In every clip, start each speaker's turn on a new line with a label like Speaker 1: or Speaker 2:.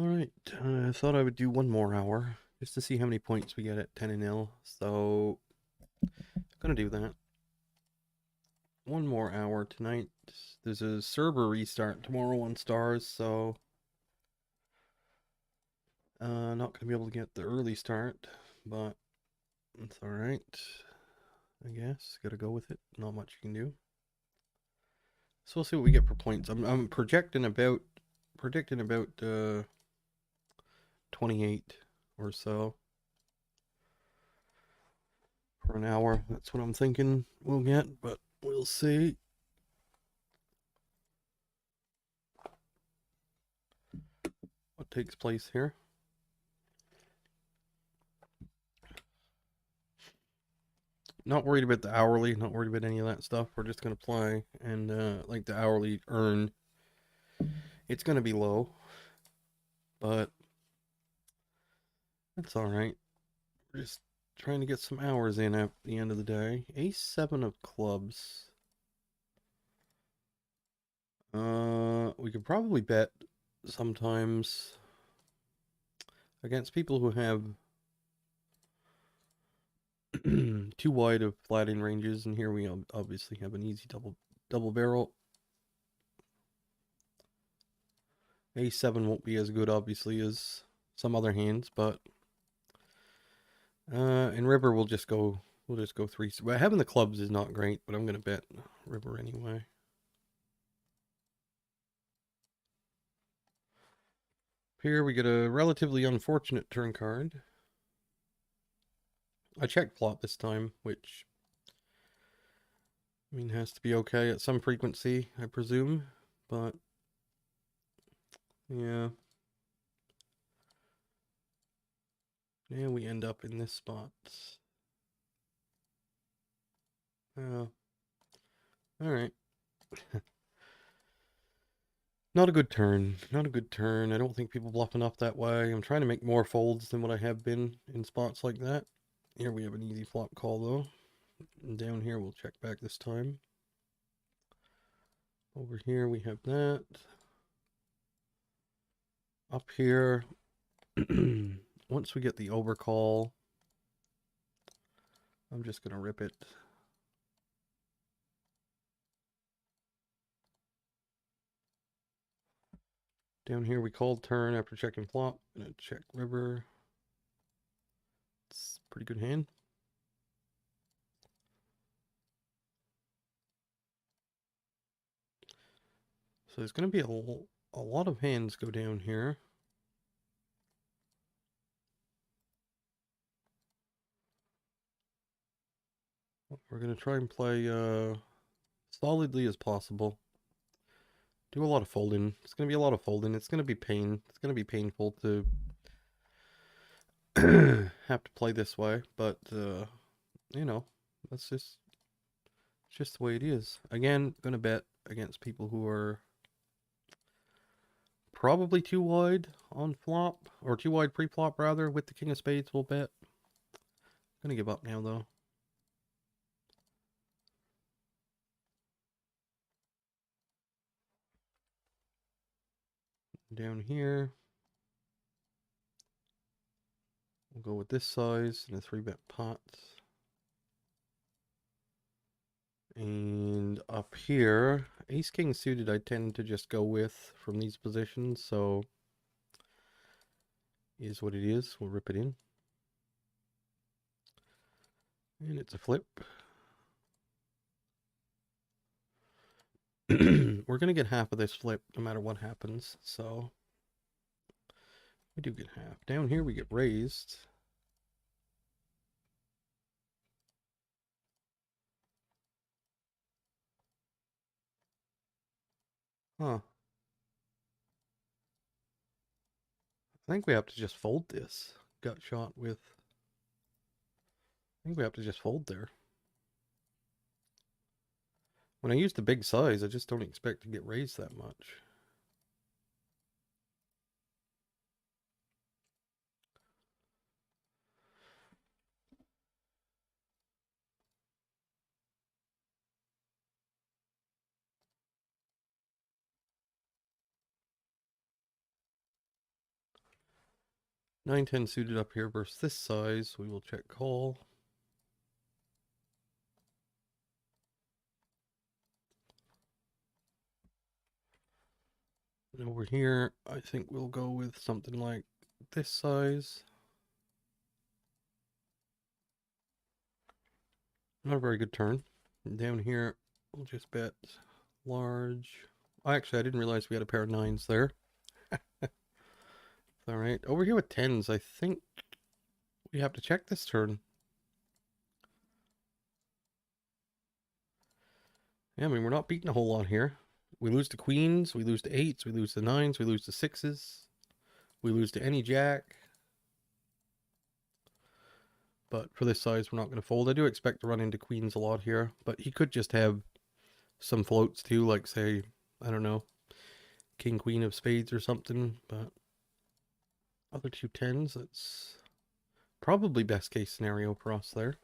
Speaker 1: Alright, I thought I would do one more hour just to see how many points we get at 10-0. So, gonna do that. One more hour tonight. There's a server restart tomorrow on Stars, so not gonna be able to get the early start, but it's alright. I guess gotta go with it. Not much you can do. So we'll see what we get for points. I'm predicting about 28 or so for an hour. That's what I'm thinking we'll get, but we'll see. What takes place here. Not worried about the hourly, not worried about any of that stuff. We're just going to play, and like the hourly earn, it's going to be low, but that's all right. We're just trying to get some hours in at the end of the day. Ace 7 of clubs. We could probably bet sometimes against people who have too wide of flat in ranges, and here we obviously have an easy double barrel. A7 won't be as good, obviously, as some other hands, but in river we'll just go three. Well, having the clubs is not great, but I'm gonna bet river anyway. Here we get a relatively unfortunate turn card. I checked flop this time, which I mean has to be okay at some frequency, I presume, but yeah. Yeah, we end up in this spot. Oh, all right. Not a good turn. Not a good turn. I don't think people bluff enough that way. I'm trying to make more folds than what I have been in spots like that. Here we have an easy flop call though. And down here we'll check back this time. Over here we have that. Up here, once we get the overcall, I'm just going to rip it. Down here we called turn after checking flop. Gonna check river. It's a pretty good hand. So there's going to be a lot of hands go down here. We're going to try and play solidly as possible. Do a lot of folding. It's going to be a lot of folding. It's going to be pain. It's going to be painful to have to play this way, but you know, that's just the way it is. Again, going to bet against people who are probably too wide on flop, or too wide pre-flop rather, with the king of spades. We'll bet. Gonna give up now though. Down here, we'll go with this size in a 3-bet pot. And up here, ace king suited I tend to just go with from these positions, so is what it is. We'll rip it in. And it's a flip. We're gonna get half of this flip no matter what happens, so we do get half. Down here we get raised. Huh. I think we have to just fold this. Gut shot with. I think we have to just fold there. When I use the big size, I just don't expect to get raised that much. 9-10 suited up here versus this size. We will check call. And over here, I think we'll go with something like this size. Not a very good turn. And down here, we'll just bet large. Actually, I didn't realize we had a pair of 9s there. All right, over here with 10s, I think we have to check this turn. Yeah, I mean, we're not beating a whole lot here. We lose to queens, we lose to 8s, we lose to 9s, we lose to 6s, we lose to any jack. But for this size, we're not going to fold. I do expect to run into queens a lot here, but he could just have some floats too, like say, I don't know, king, queen of spades or something, but other 2 10s, that's probably best case scenario for us there.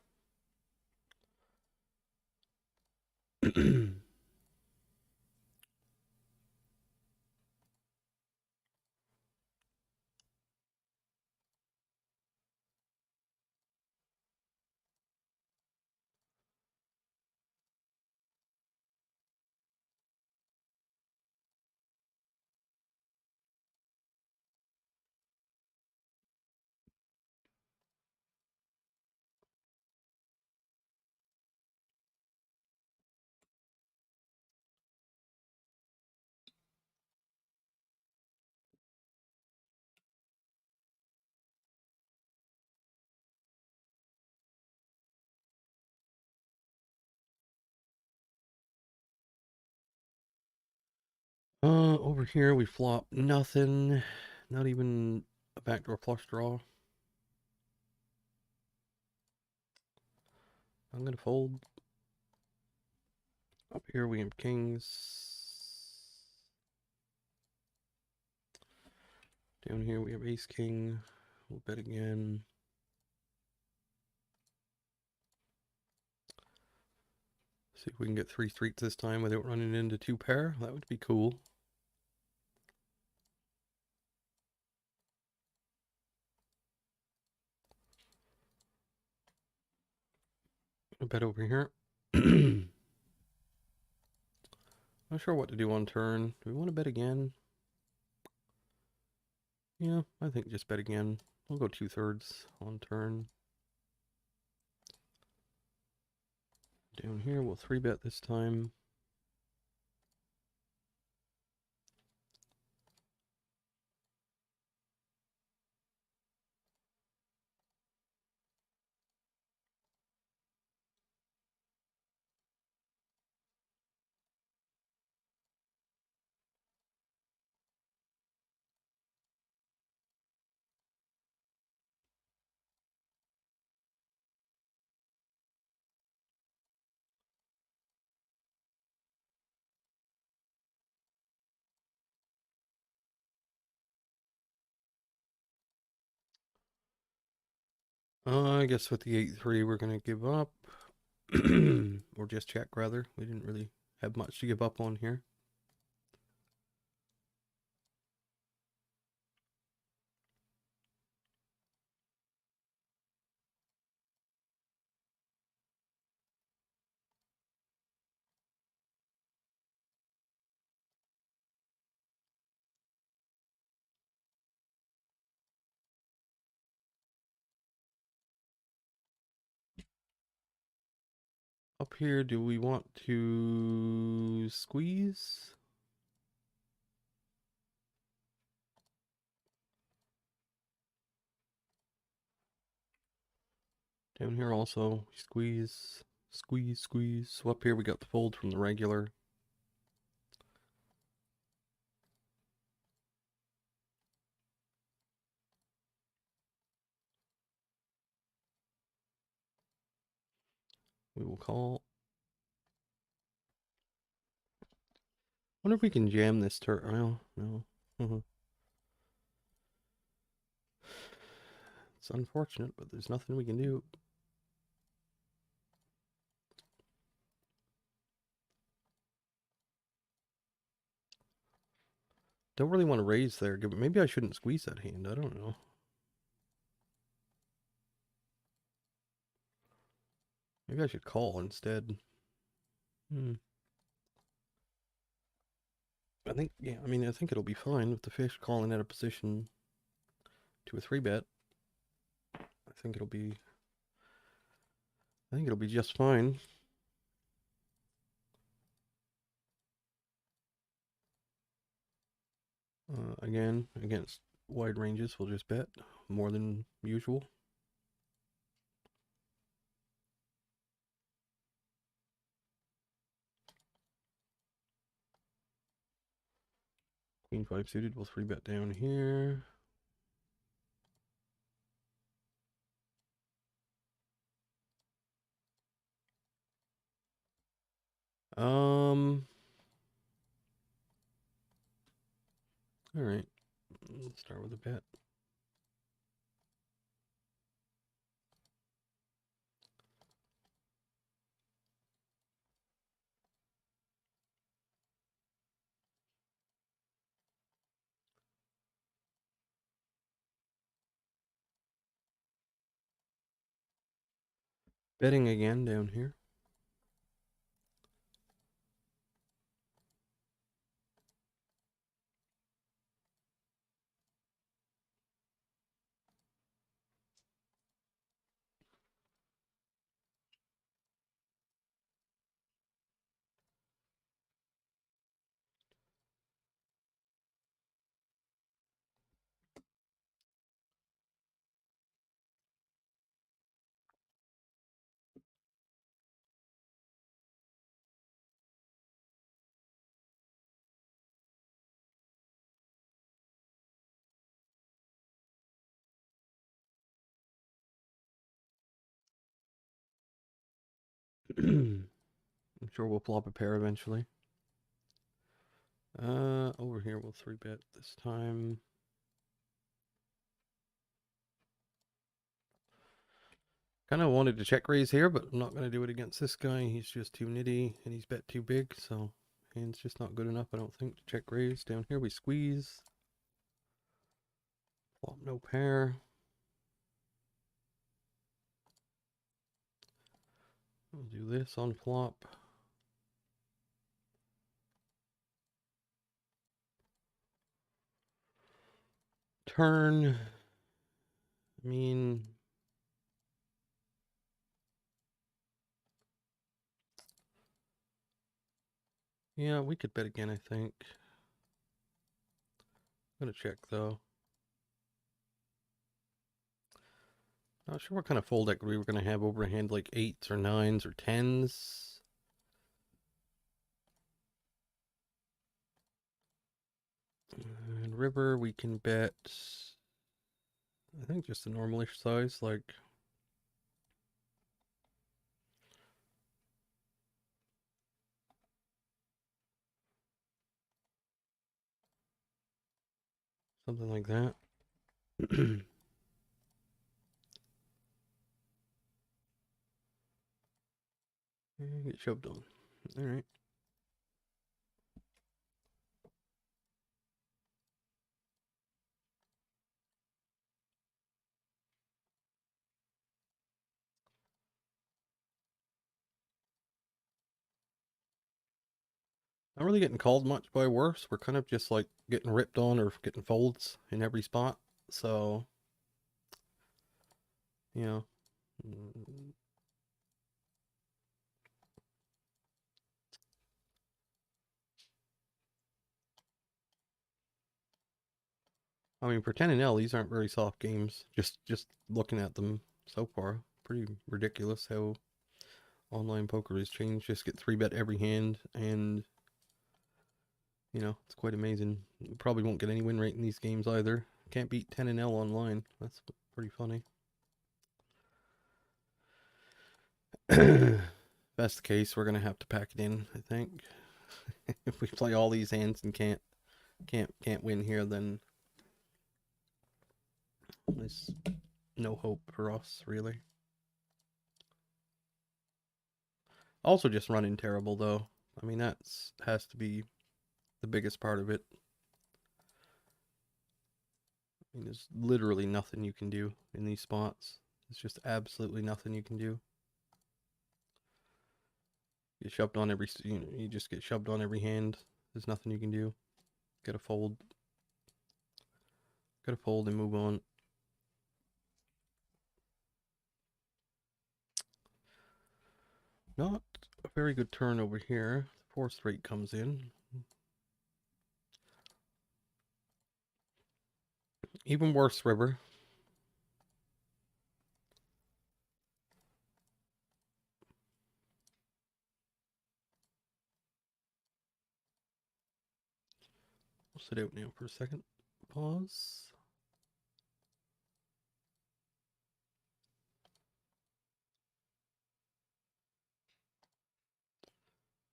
Speaker 1: Over here we flop nothing, not even a backdoor flush draw. I'm gonna fold. Up here we have kings. Down here we have ace king. We'll bet again. See if we can get 3 streets this time without running into 2 pair. That would be cool. A bet over here. Not sure what to do on turn. Do we want to bet again? Yeah, I think just bet again. We'll go 2/3 on turn. Down here, we'll 3-bet this time. I guess with the 8-3, we're going to give up. Or just check, rather. We didn't really have much to give up on here. Up here, do we want to squeeze? Down here also, squeeze, squeeze, squeeze. So up here we got the fold from the regular. We will call. Wonder if we can jam this turn. Well, no. It's unfortunate, but there's nothing we can do. Don't really want to raise there. Maybe I shouldn't squeeze that hand. I don't know. Maybe I should call instead. I think, yeah, I mean, I think it'll be fine with the fish calling at a position to a 3-bet. I think it'll be just fine. Again, against wide ranges, we'll just bet more than usual. Queen 5 suited, we'll 3-bet down here. All right, let's start with a bet. Betting again down here. I'm sure we'll flop a pair eventually. Over here we'll 3-bet this time. Kind of wanted to check raise here, but I'm not going to do it against this guy. He's just too nitty, and he's bet too big, so hand's just not good enough, I don't think, to check raise. Down here we squeeze. Flop no pair. We'll do this on flop. Turn. I mean, yeah, we could bet again, I think. I'm gonna check though. Not sure what kind of fold equity we're gonna have over a hand like 8s or 9s or 10s. And river, we can bet, I think, just a normalish size, like something like that. And get shoved on. All right. Not really getting called much by worse. We're kind of just like getting ripped on or getting folds in every spot. So, you know. I mean, for 10 and L, these aren't very soft games. Just looking at them so far, pretty ridiculous how online poker has changed. Just get 3-bet every hand, and you know, it's quite amazing. You probably won't get any win rate in these games either. Can't beat 10 and L online. That's pretty funny. If that's the case, we're gonna have to pack it in, I think. If we play all these hands and can't win here, then there's no hope for us, really. Also, just running terrible, though. I mean, that's has to be the biggest part of it. I mean, there's literally nothing you can do in these spots. There's just absolutely nothing you can do. Get shoved on every, you just get shoved on every hand. There's nothing you can do. Gotta fold. Gotta fold and move on. Not a very good turn over here. Fourth straight comes in. Even worse, river. We'll sit out now for a second. Pause.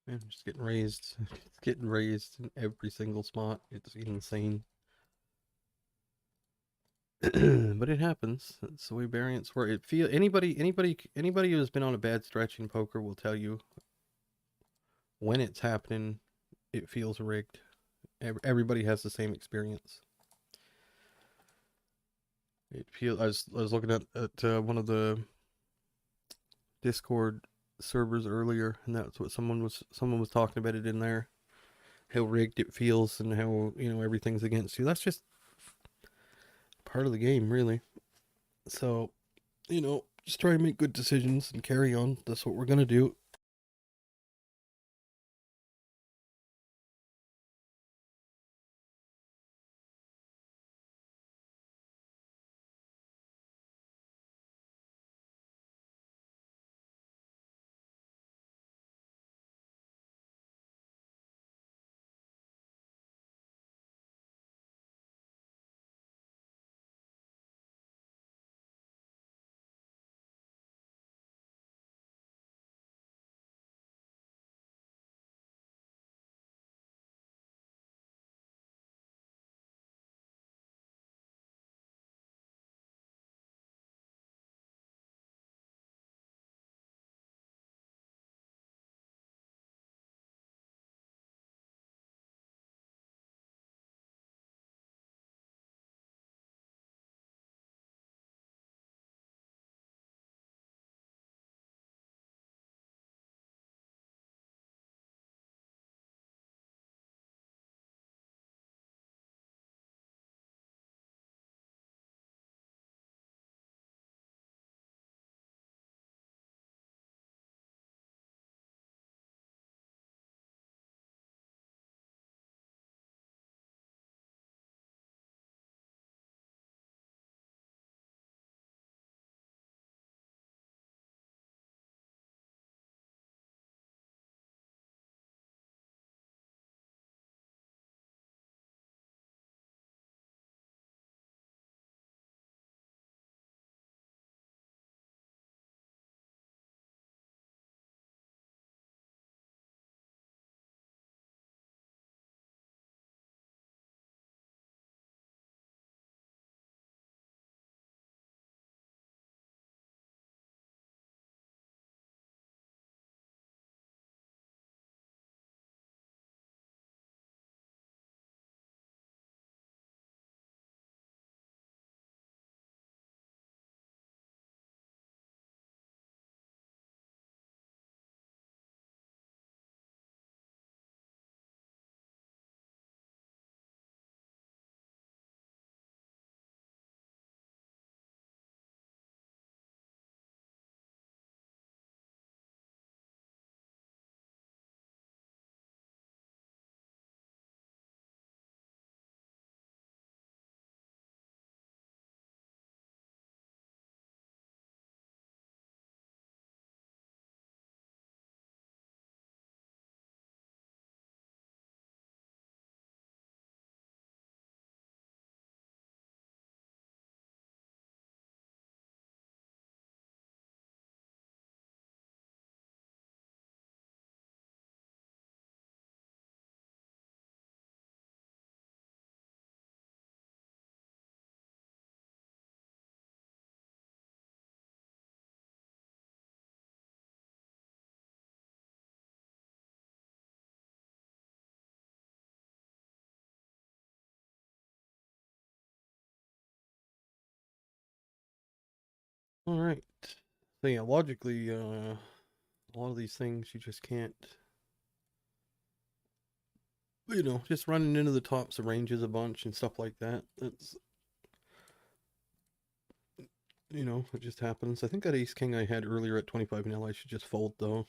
Speaker 1: Man, I'm just getting raised. It's getting raised in every single spot. It's insane. But it happens. That's the way variants work. It feel anybody who's been on a bad stretch in poker will tell you when it's happening, it feels rigged. Everybody has the same experience. It feels. I was looking at one of the Discord servers earlier, and that's what someone was talking about it in there. How rigged it feels, and how everything's against you. That's just part of the game, really. So, just try and make good decisions and carry on. That's what we're gonna do. All right. So yeah, logically, A lot of these things you just can't, you know, just running into the tops of ranges a bunch and stuff like that. That's, you know, it just happens. I think that ace king I had earlier at 25 nil, I should just fold though.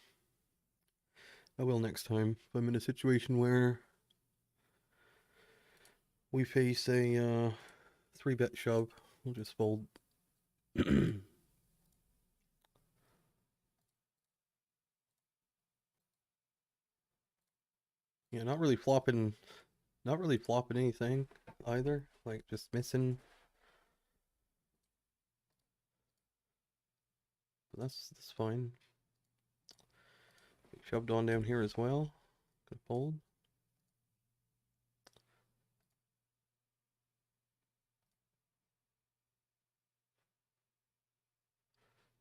Speaker 1: I will next time. If I'm in a situation where we face a 3-bet shove, we'll just fold. Yeah, not really flopping anything either. Like just missing. But that's fine. Shoved on down here as well. Gonna fold.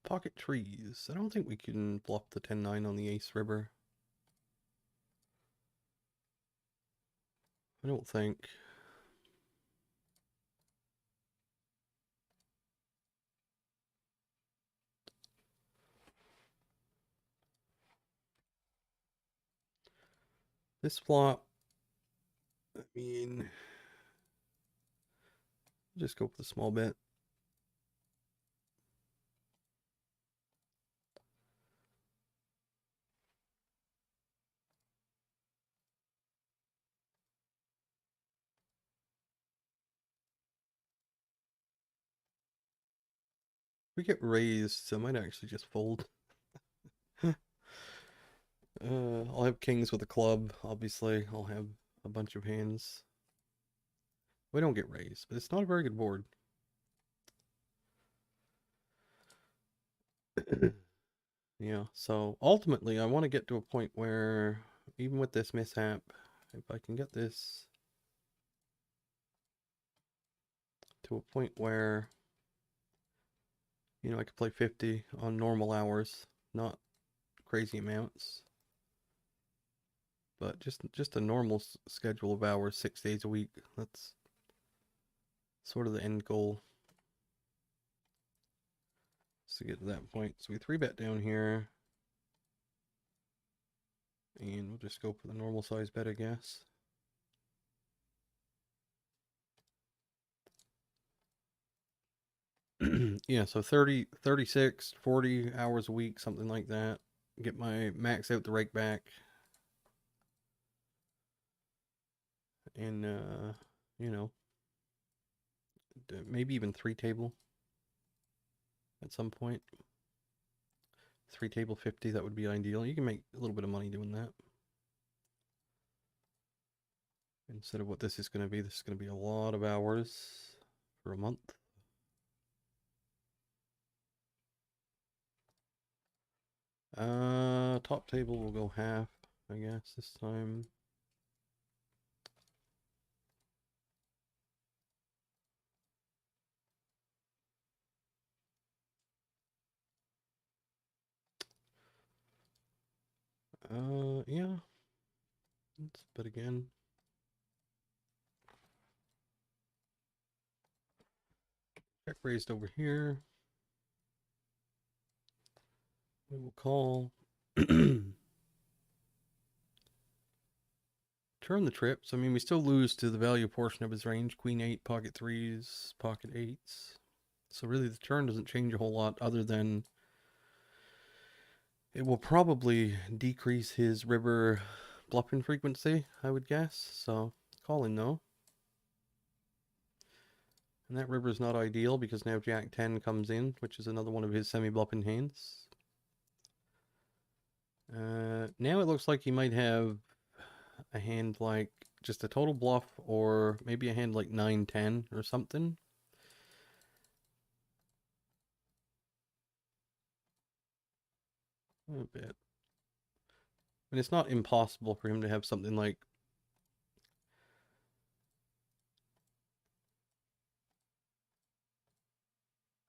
Speaker 1: Pocket trees. I don't think we can bluff the 10-9 on the ace river. I don't think. This flop, I mean, just go for the small bet. If we get raised, I might actually just fold. I'll have kings with a club, obviously. I'll have a bunch of hands. We don't get raised, but it's not a very good board. Yeah, so ultimately I want to get to a point where, even with this mishap, if I can get this to a point where, you know, I could play 50 on normal hours, not crazy amounts, but just a normal schedule of hours, 6 days a week. That's sort of the end goal. To get to that point. So we 3-bet down here. And we'll just go for the normal size bet, I guess. Yeah, so 30, 36, 40 hours a week, something like that. Get my max out the rake back. And, you know, maybe even 3-table at some point. 3-table 50, that would be ideal. You can make a little bit of money doing that. Instead of what this is going to be, this is going to be a lot of hours for a month. Top table will go half, I guess, this time. Yeah. Let's bet again. Check raised over here. We will call. Turn the trips. I mean, we still lose to the value portion of his range. Queen 8, pocket 3s, pocket 8s. So really the turn doesn't change a whole lot other than it will probably decrease his river bluffing frequency, I would guess. So calling though. And that river is not ideal because now Jack 10 comes in, which is another one of his semi-bluffing hands. Now it looks like he might have a hand like just a total bluff, or maybe a hand like 9-10 or something. A bit. And it's not impossible for him to have something like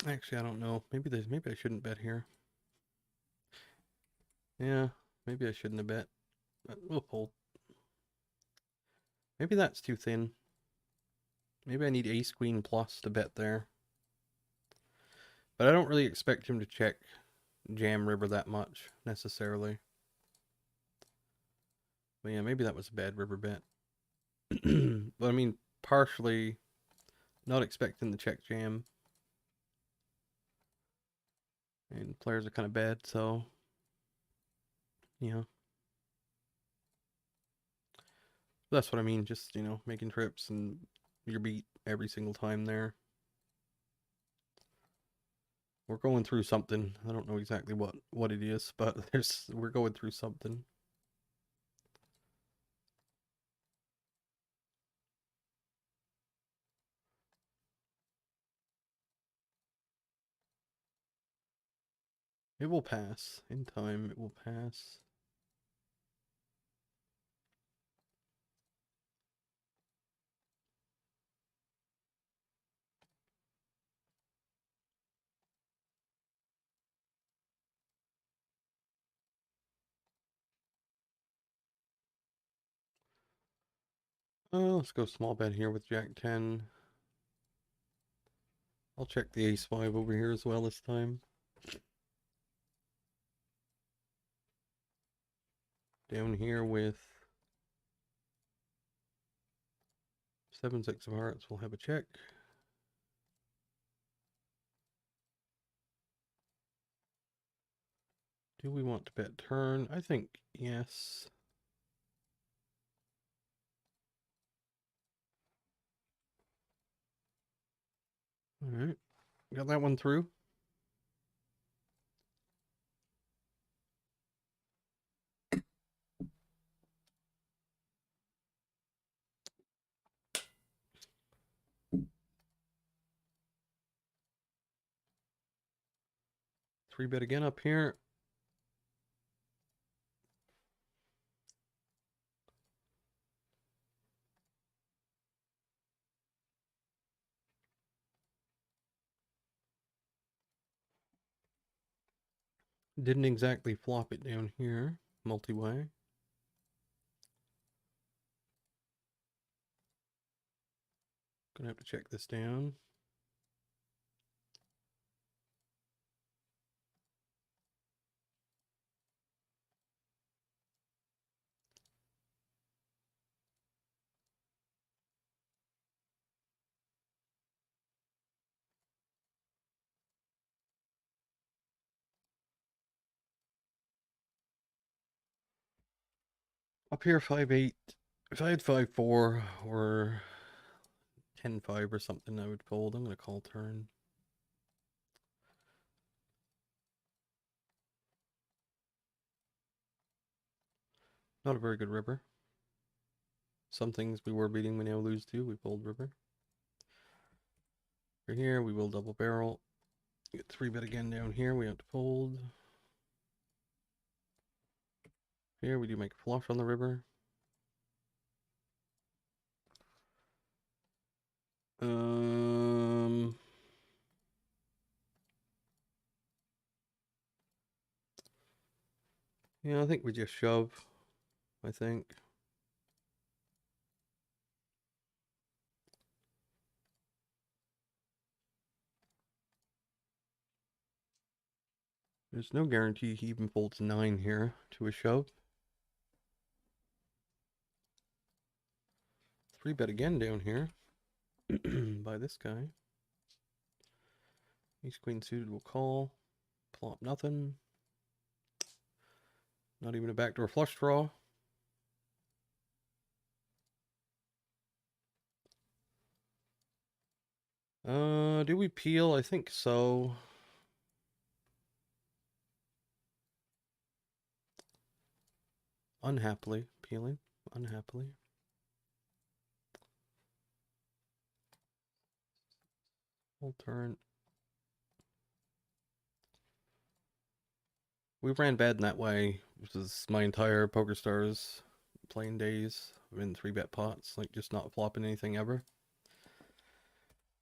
Speaker 1: actually I don't know. Maybe I shouldn't bet here. Yeah, maybe I shouldn't have bet. But we'll fold. Maybe that's too thin. Maybe I need ace queen plus to bet there. But I don't really expect him to check jam river that much necessarily. But yeah, maybe that was a bad river bet. But I mean, partially not expecting the check jam. And players are kind of bad, so yeah. That's what I mean, just, making trips and you're beat every single time there. We're going through something. I don't know exactly what it is, but we're going through something. It will pass. In time, it will pass. Let's go small bet here with Jack 10. I'll check the Ace 5 over here as well this time. Down here with 7-6 of hearts, we'll have a check. Do we want to bet turn? I think yes. Alright, got that one through. Three bet again up here. Didn't exactly flop it down here, multi-way. Gonna have to check this down. Up here, 5-8. If I had 5-4 or 10-5 or something, I would fold. I'm gonna call turn. Not a very good river. Some things we were beating, we now lose to. We fold river. For here, we will double barrel. Get 3-bet again down here. We have to fold. Here, we do make a flush on the river. Yeah, I think we just shove. I think. There's no guarantee he even folds 9 here to a shove. 3-bet again down here by this guy. Ace queen suited will call. Plop nothing. Not even a backdoor flush draw. Do we peel? I think so. Unhappily. Peeling. Unhappily. Full turn. We ran bad in that way. This is my entire PokerStars playing days. I've been 3-bet pots, like just not flopping anything ever.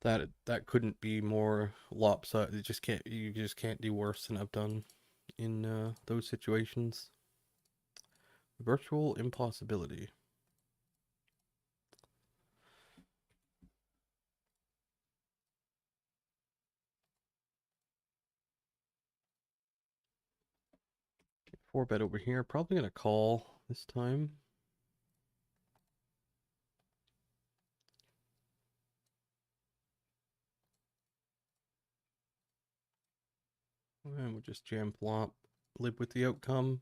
Speaker 1: That couldn't be more lopsided. You just can't do worse than I've done in those situations. Virtual impossibility. Four bet over here. Probably gonna call this time. And we'll just jam flop. Live with the outcome.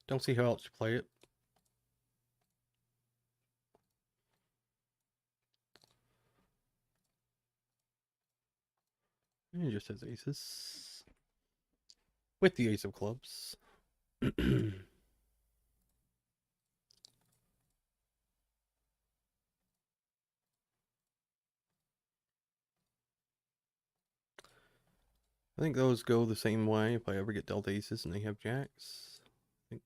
Speaker 1: Don't see how else to play it. And he just has aces. With the ace of clubs. I think those go the same way if I ever get dealt aces and they have jacks. I think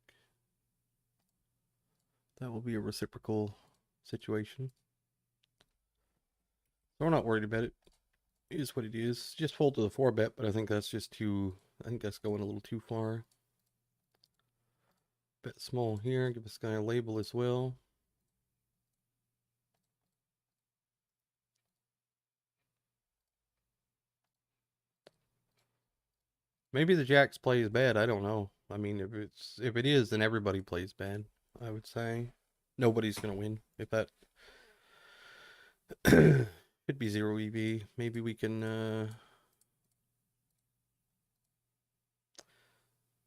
Speaker 1: that will be a reciprocal situation. So we're not worried about it. It is what it is. Just fold to the 4-bet, but I think that's just too... I think that's going a little too far. Bet small here. Give this guy a label as well. Maybe the jacks plays bad. I don't know. I mean, if it is, then everybody plays bad. I would say nobody's gonna win if that. Could be 0 EV. Maybe we can.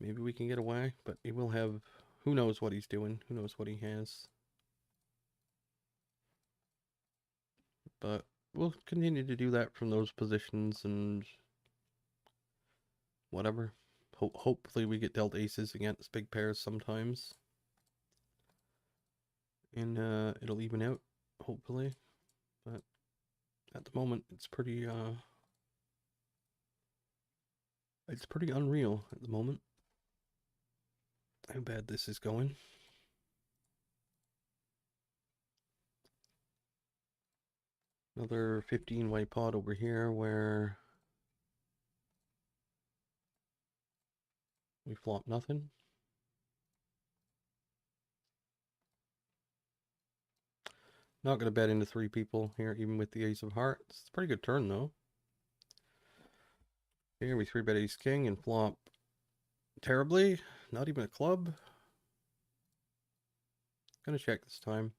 Speaker 1: Maybe we can get away, but he will have. Who knows what he's doing? Who knows what he has? But we'll continue to do that from those positions and whatever. Hopefully we get dealt aces against big pairs sometimes. And it'll even out, hopefully. But at the moment it's pretty unreal at the moment. How bad this is going. Another 15 white pot over here where we flop nothing. Not going to bet into 3 people here, even with the ace of hearts. It's a pretty good turn, though. Here we 3-bet ace king and flop terribly. Not even a club. Gonna check this time.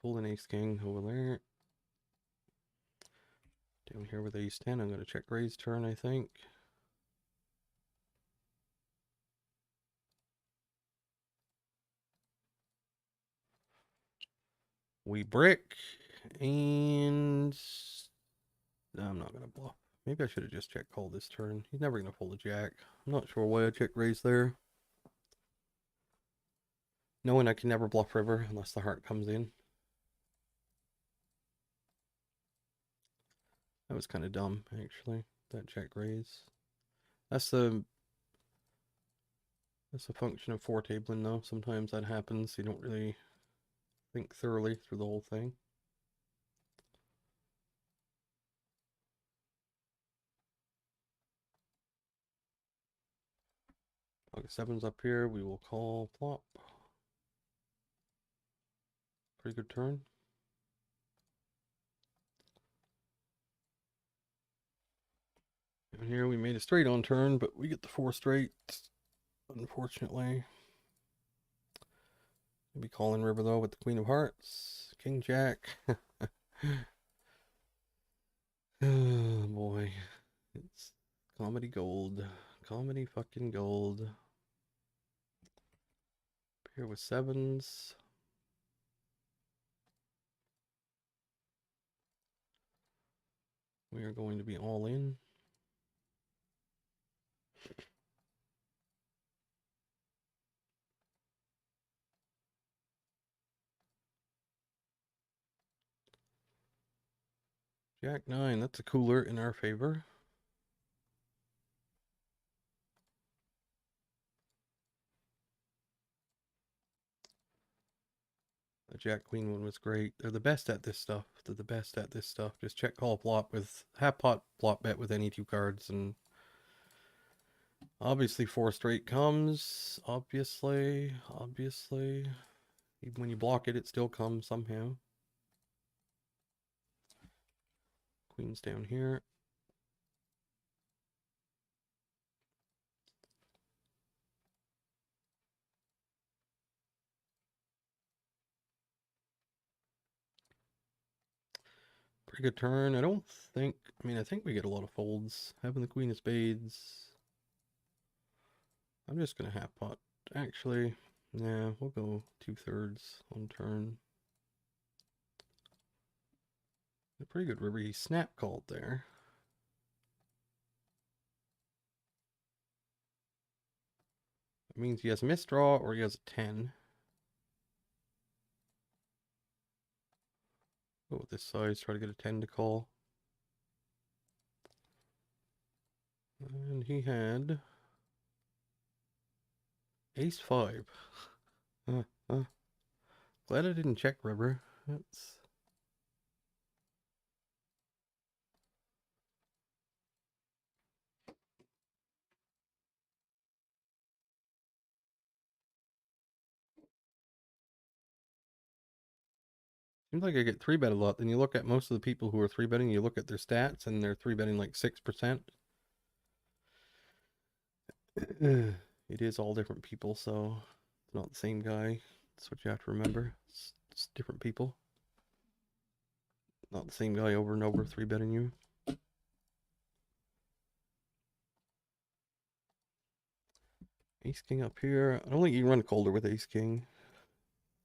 Speaker 1: Pull an ace king over there. Down here with ace 10, I'm going to check raise turn, I think. We brick, and I'm not going to bluff. Maybe I should have just checked call this turn. He's never going to fold a jack. I'm not sure why I check raise there. Knowing I can never bluff river unless the heart comes in. That was kind of dumb, actually. That check raise. That's a function of 4-tabling, though. Sometimes that happens. You don't really think thoroughly through the whole thing. Pocket 7's up here. We will call flop. Pretty good turn. And here we made a straight on turn, but we get the 4 straight, unfortunately. Maybe calling river though with the queen of hearts, king jack. Oh boy, it's comedy gold, comedy fucking gold. Here with 7s. We are going to be all in. Jack 9, that's a cooler in our favor. The Jack Queen one was great. They're the best at this stuff. They're the best at this stuff. Just check call flop with half pot flop bet with any 2 cards, and obviously 4 straight comes. Obviously. Even when you block it, it still comes somehow. Queen's down here. Pretty good turn. I don't think, I mean, I think we get a lot of folds. Having the Queen of Spades. I'm just going to half pot. Actually, yeah, we'll go 2/3 on turn. A pretty good river. He snap called there. That means he has a misdraw or he has a 10. Go with this size, try to get a 10 to call. And he had ace 5. Glad I didn't check river. That's... Seems like I get 3-bet a lot. Then you look at most of the people who are 3-betting, you look at their stats, and they're 3-betting like 6%. It is all different people, so it's not the same guy. That's what you have to remember. It's different people. Not the same guy over and over 3-betting you. Ace King up here. I don't think you can run colder with Ace King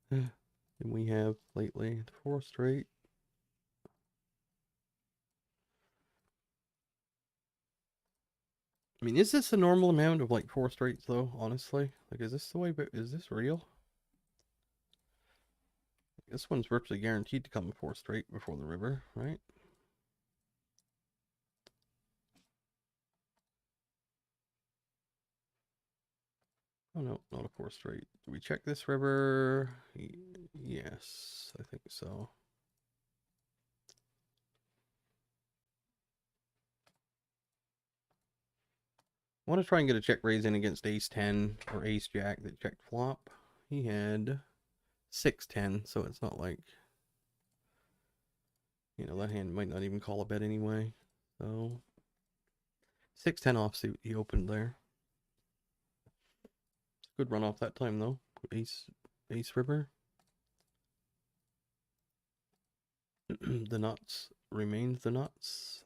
Speaker 1: than we have lately. 4 straight. I mean, is this a normal amount of like 4 straights though, honestly? Like, is this the way, is this real? This one's virtually guaranteed to come 4 straight before the river, right? Oh no, not a 4 straight. Do we check this river? Yes, I think so. I want to try and get a check raise in against ace 10 or ace jack that checked flop. He had 6-10, so it's not like, you know, that hand might not even call a bet anyway. So 6-10 offsuit he opened there. Good run off that time though. Ace river. The nuts remains the nuts.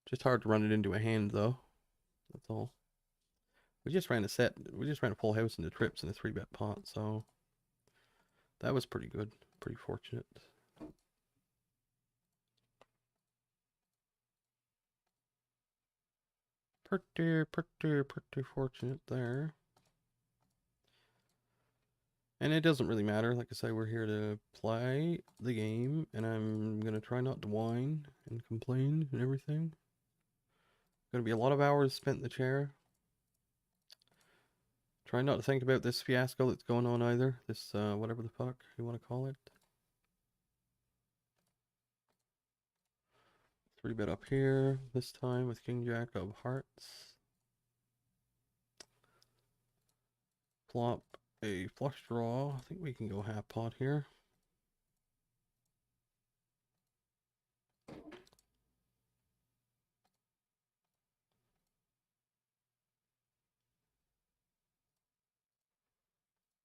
Speaker 1: Just hard to run it into a hand though. That's all. We just ran a full house into trips in a 3-bet pot, so that was pretty good. Pretty fortunate. Pretty fortunate there. And it doesn't really matter. Like I say, we're here to play the game, and I'm going to try not to whine and complain and everything. Going to be a lot of hours spent in the chair. Try not to think about this fiasco that's going on either. This, whatever the fuck you want to call it. 3-bet up here, this time with King Jack of Hearts. Flop a flush draw. I think we can go half pot here.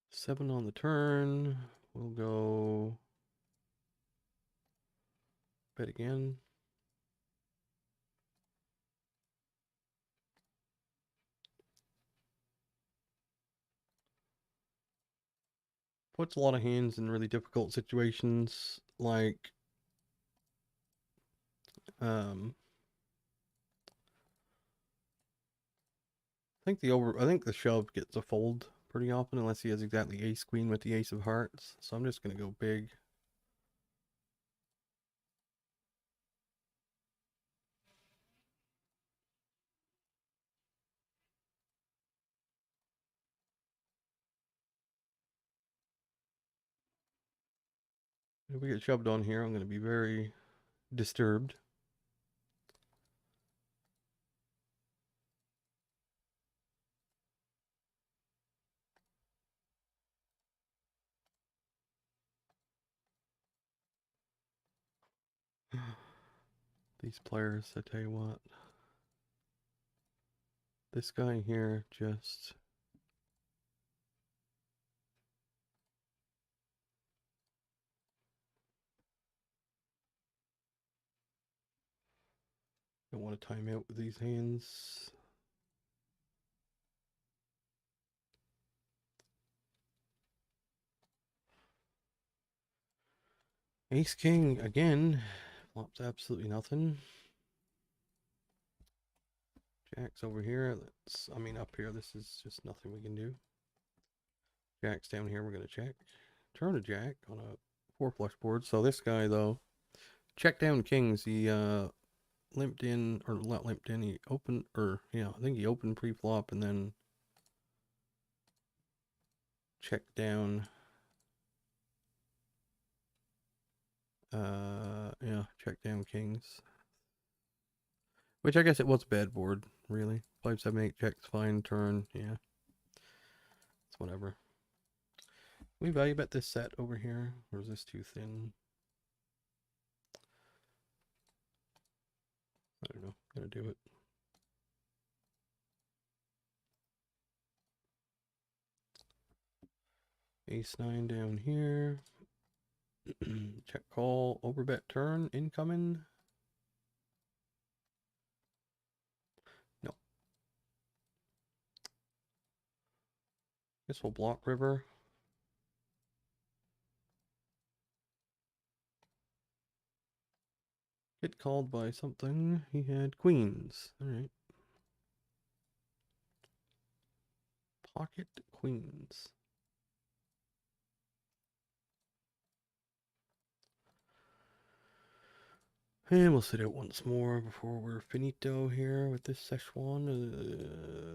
Speaker 1: Seven on the turn. We'll go bet again. Puts a lot of hands in really difficult situations, like I think the shove gets a fold pretty often unless he has exactly ace queen with the ace of hearts. So I'm just gonna go big. If we get shoved on here, I'm gonna be very disturbed. These players, I tell you what. This guy here just... Don't want to time out with these hands. Ace King again. Flops absolutely nothing. Jack's over here. Up here, this is just nothing we can do. Jack's down here, we're going to check. Turn a jack on a 4 flush board. So this guy, though, check down kings. He limped in, or not limped in, he opened, or yeah, I think he opened pre-flop and then checked down. Yeah, check down kings. Which I guess it was a bad board, really. 5, 7, 8 checks, fine, turn, yeah. It's whatever. We value bet this set over here, or is this too thin? I don't know, gonna do it. Ace 9 down here. Check call, overbet turn, incoming. No. Guess we'll block river. Get called by something. He had queens. Alright. Pocket queens. And we'll sit out once more before we're finito here with this Szechuan.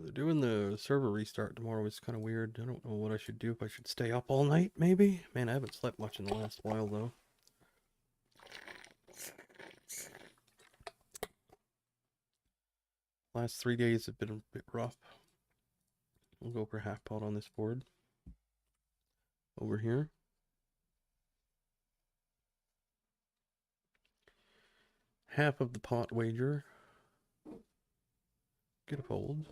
Speaker 1: They're doing the server restart tomorrow. It's kind of weird. I don't know what I should do. If I should stay up all night, maybe? Man, I haven't slept much in the last while, though. Last 3 days have been a bit rough. We'll go for half pot on this board. Over here. Half of the pot wager. Get a fold.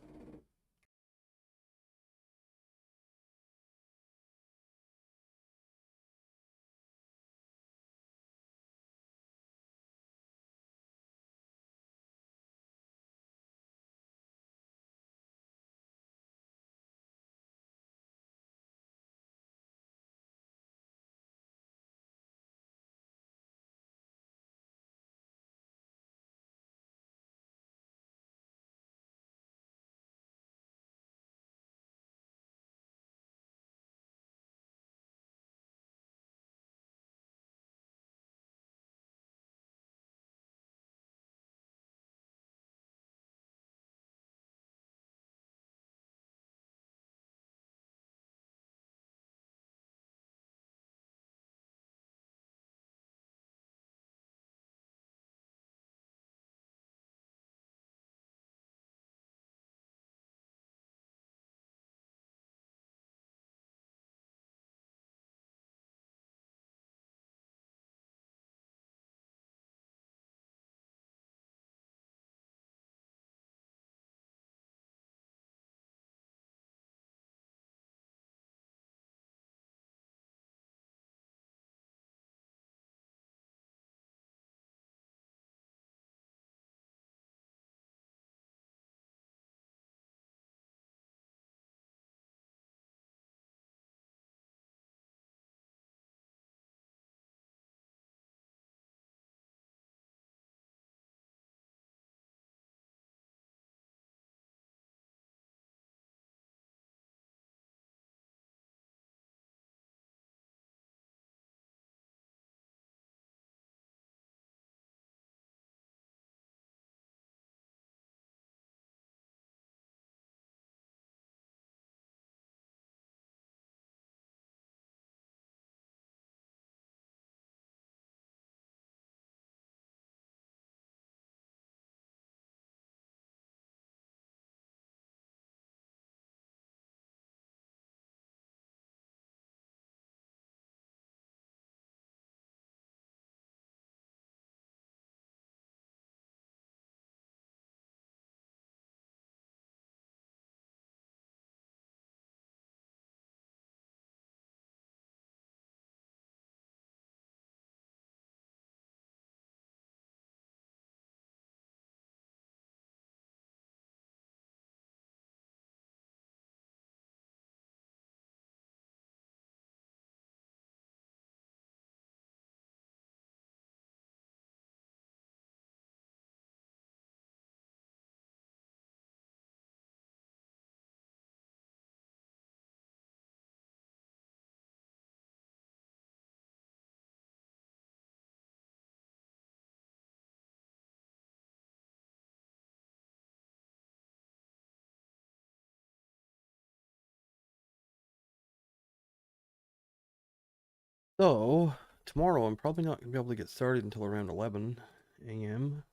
Speaker 1: So, tomorrow I'm probably not going to be able to get started until around 11 a.m.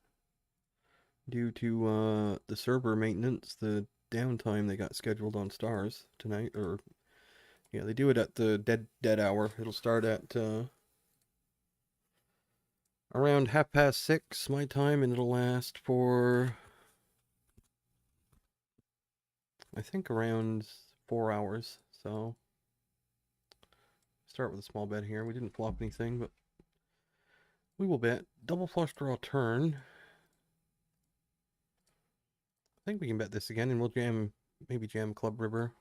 Speaker 1: due to the server maintenance, the downtime they got scheduled on Stars tonight. Or, yeah, they do it at the dead hour. It'll start at around 6:30 my time, and it'll last for, I think, around 4 hours. So, start with a small bet here. We didn't flop anything, but we will bet. Double flush draw turn. I think we can bet this again, and we'll jam, maybe jam Club River.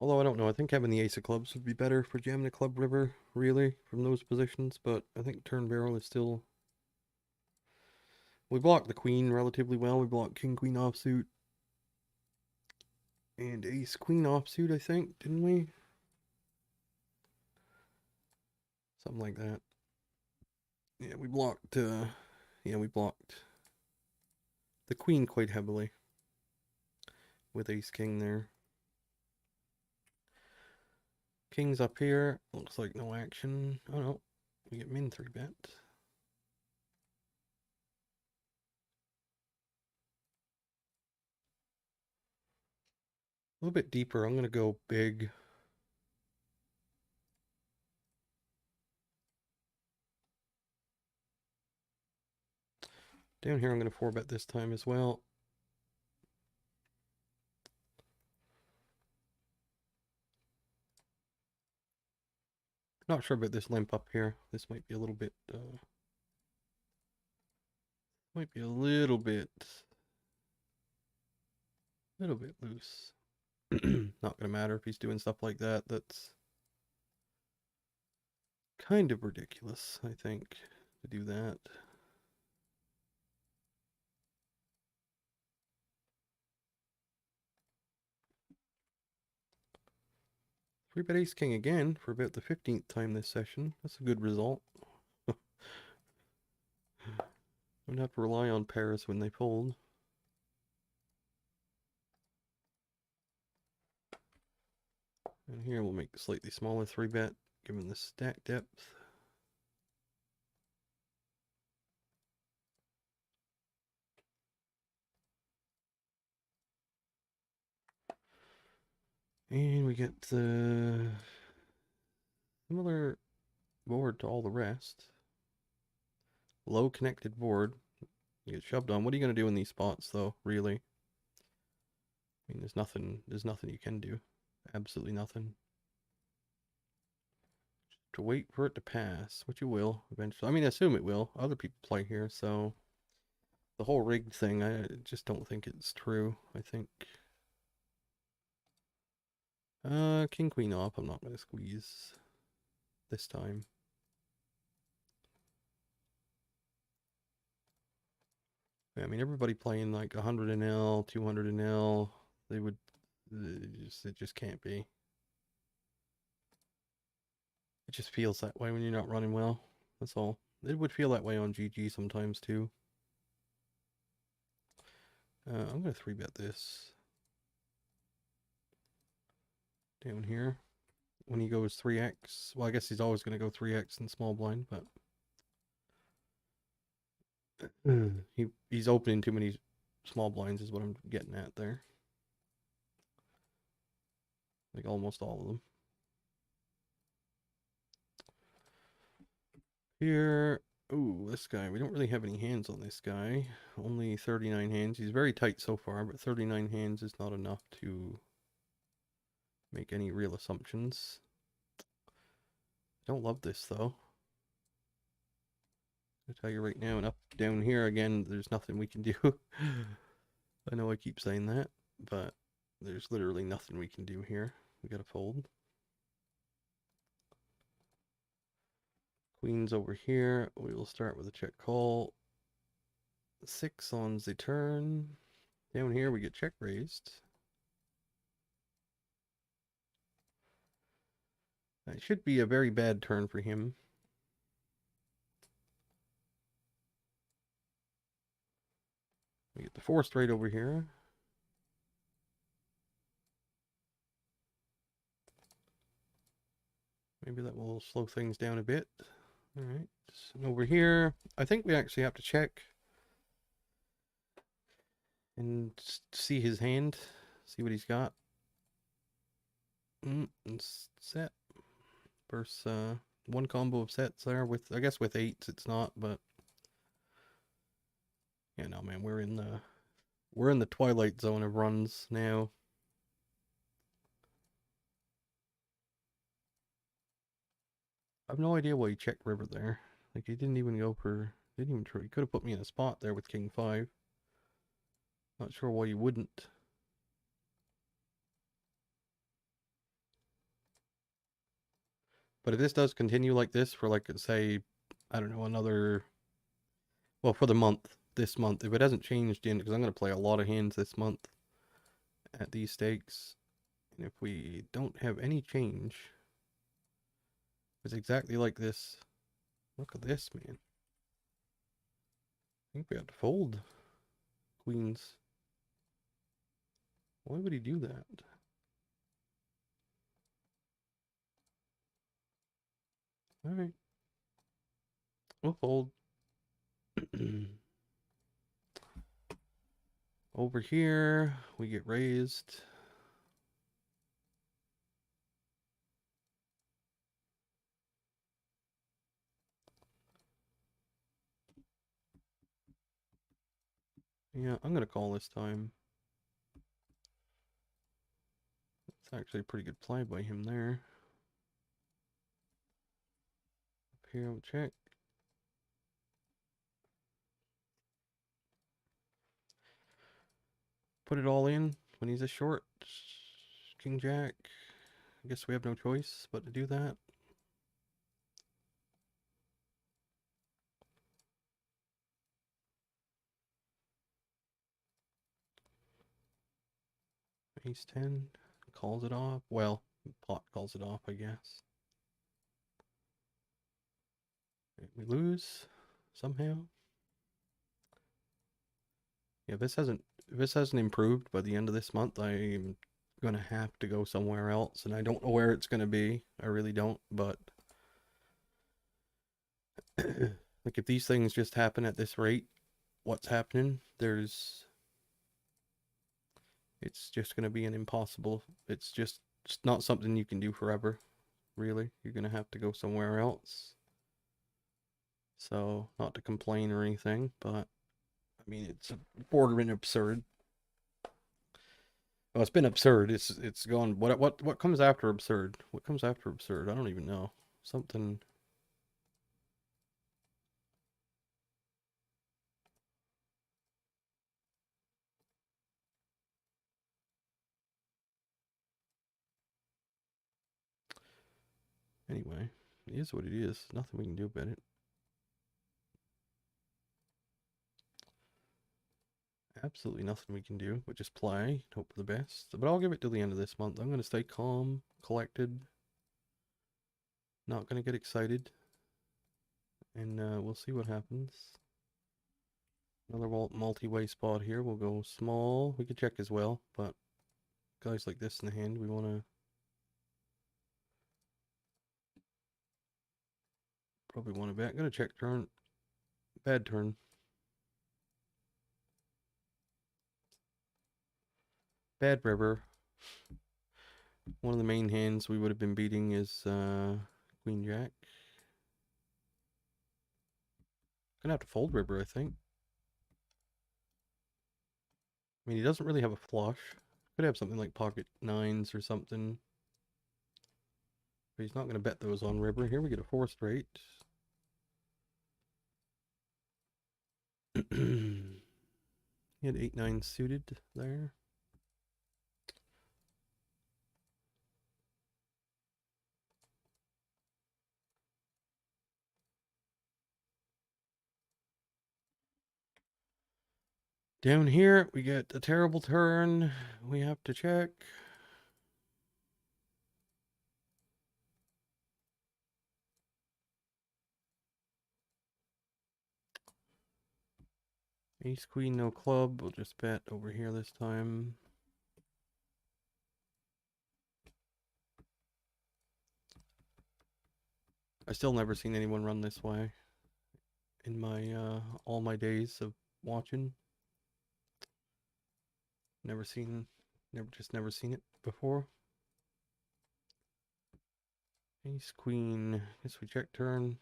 Speaker 1: Although I don't know, I think having the ace of clubs would be better for jamming the Club River, really, from those positions, but I think turn barrel is still... We blocked the queen relatively well. We blocked king queen offsuit and ace queen offsuit, I think, didn't we? Something like that. Yeah, we blocked the queen quite heavily with ace king there. King's up here. Looks like no action. Oh no, we get min 3-bet. A little bit deeper. I'm gonna go big. Down here, I'm gonna 4-bet this time as well. Not sure about this limp up here. This might be a little bit loose. Not gonna matter if he's doing stuff like that. That's kind of ridiculous, I think, to do that. Three bet ace king again for about the 15th time this session. That's a good result. Don't have to rely on pairs when they fold. And here we'll make a slightly smaller 3-bet, given the stack depth. And we get the similar board to all the rest. Low connected board. You get shoved on. What are you going to do in these spots, though, really? I mean, there's nothing you can do. Absolutely nothing. To wait for it to pass, which you will eventually. I mean, I assume it will. Other people play here, so the whole rigged thing, I just don't think it's true. I think king queen off. I'm not going to squeeze this time. Yeah, I mean, everybody playing like 100 in L, 200 in L, they would it just can't be. It just feels that way when you're not running well. That's all. It would feel that way on GG sometimes too. I'm going to 3-bet this. Down here. When he goes 3x. Well, I guess he's always going to go 3x in small blind, but... he's opening too many small blinds is what I'm getting at there. Like almost all of them. Here... Ooh, this guy. We don't really have any hands on this guy. Only 39 hands. He's very tight so far, but 39 hands is not enough to make any real assumptions. Don't love this, though. I'll tell you right now, and up down here again, there's nothing we can do. I know I keep saying that, but there's literally nothing we can do here. We gotta fold. Queens over here. We will start with a check call. 6 on the turn. Down here we get check raised. That should be a very bad turn for him. We get the 4 straight over here. Maybe that will slow things down a bit. Alright, and over here, I think we actually have to check and see his hand, see what he's got. And set. First, one combo of sets there with, I guess with 8s it's not, but yeah, no man, we're in the twilight zone of runs now. I have no idea why he checked river there. Like, he didn't even go for, didn't even try. He could have put me in a spot there with king 5. Not sure why you wouldn't. But if this does continue like this for, like, say, I don't know, another, well, for the month, this month, if it hasn't changed in, because I'm going to play a lot of hands this month at these stakes, and if we don't have any change, it's exactly like this. Look at this, man. I think we have to fold queens. Why would he do that? Alright. We'll fold. Over here, we get raised. Yeah, I'm going to call this time. It's actually a pretty good play by him there. Up here, we'll check. Put it all in when he's a short. King Jack. I guess we have no choice but to do that. Ace 10 calls it off. Well, pot calls it off, I guess. We lose somehow. Yeah, if this hasn't improved by the end of this month, I'm gonna have to go somewhere else, and I don't know where it's gonna be. I really don't, but like, if these things just happen at this rate, what's happening, it's just gonna be an impossible, it's not something you can do forever, really. You're gonna have to go somewhere else. So, not to complain or anything, but I mean, it's bordering absurd. Well, it's been absurd. It's gone. What comes after absurd? What comes after absurd? I don't even know. Something. Anyway, it is what it is. Nothing we can do about it. Absolutely nothing we can do, but just play, hope for the best. But I'll give it till the end of this month. I'm going to stay calm, collected, not going to get excited, and we'll see what happens. Another multi-way spot here. We'll go small. We could check as well, but guys like this in the hand, we want to probably want to bet. Gonna check turn. Bad turn. Bad river. One of the main hands we would have been beating is Queen Jack. Gonna have to fold river, I think. I mean, he doesn't really have a flush. Could have something like pocket 9s or something. But he's not gonna bet those on river. Here we get a 4 straight. He had 8-9 suited there. Down here, we get a terrible turn. We have to check. Ace, queen, no club. We'll just bet over here this time. I still never seen anyone run this way in my all my days of watching. Never seen it before. Ace, queen. Guess we check turn.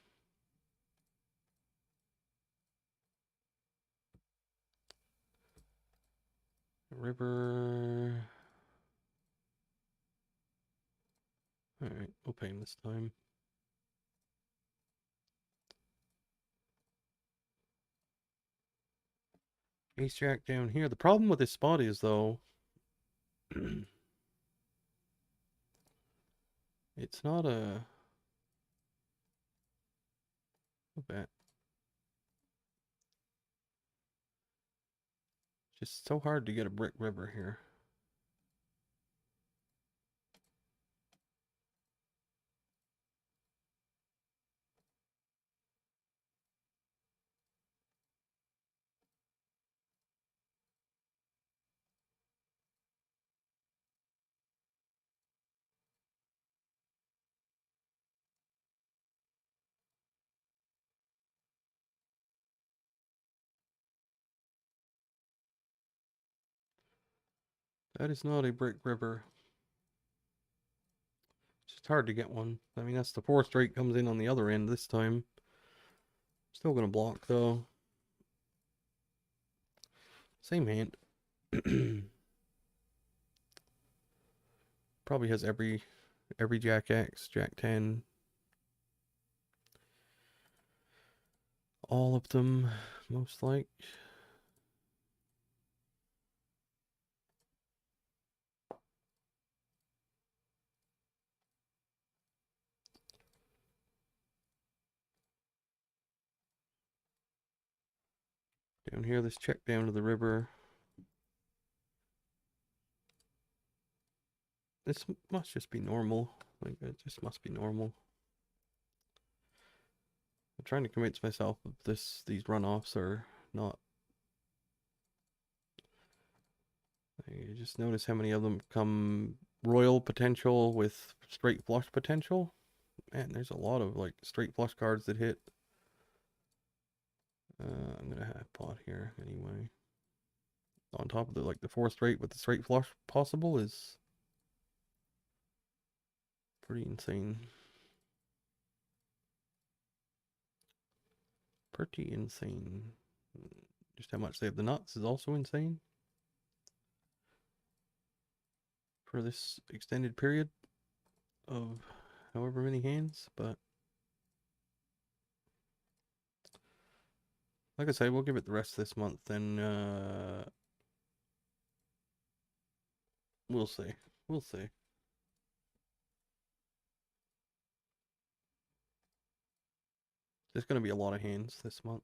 Speaker 1: River. Alright, we'll pay him this time. Ace jack down here. The problem with this spot is though it's not a bet. Just so hard to get a brick river here. That is not a brick river. It's just hard to get one. I mean, that's the 4 straight comes in on the other end this time. Still gonna block though. Same hand. Probably has every jack X, jack 10. All of them, most like. Down here, this check down to the river. This must just be normal. Like, it just must be normal. I'm trying to convince myself of these runoffs are not. You just notice how many of them come royal potential with straight flush potential. Man, there's a lot of like straight flush cards that hit. I'm gonna have pot here anyway. On top of the 4 straight with the straight flush possible is pretty insane. Pretty insane. Just how much they have the nuts is also insane. For this extended period of however many hands, but like I say, we'll give it the rest of this month, then we'll see. We'll see. There's going to be a lot of hands this month.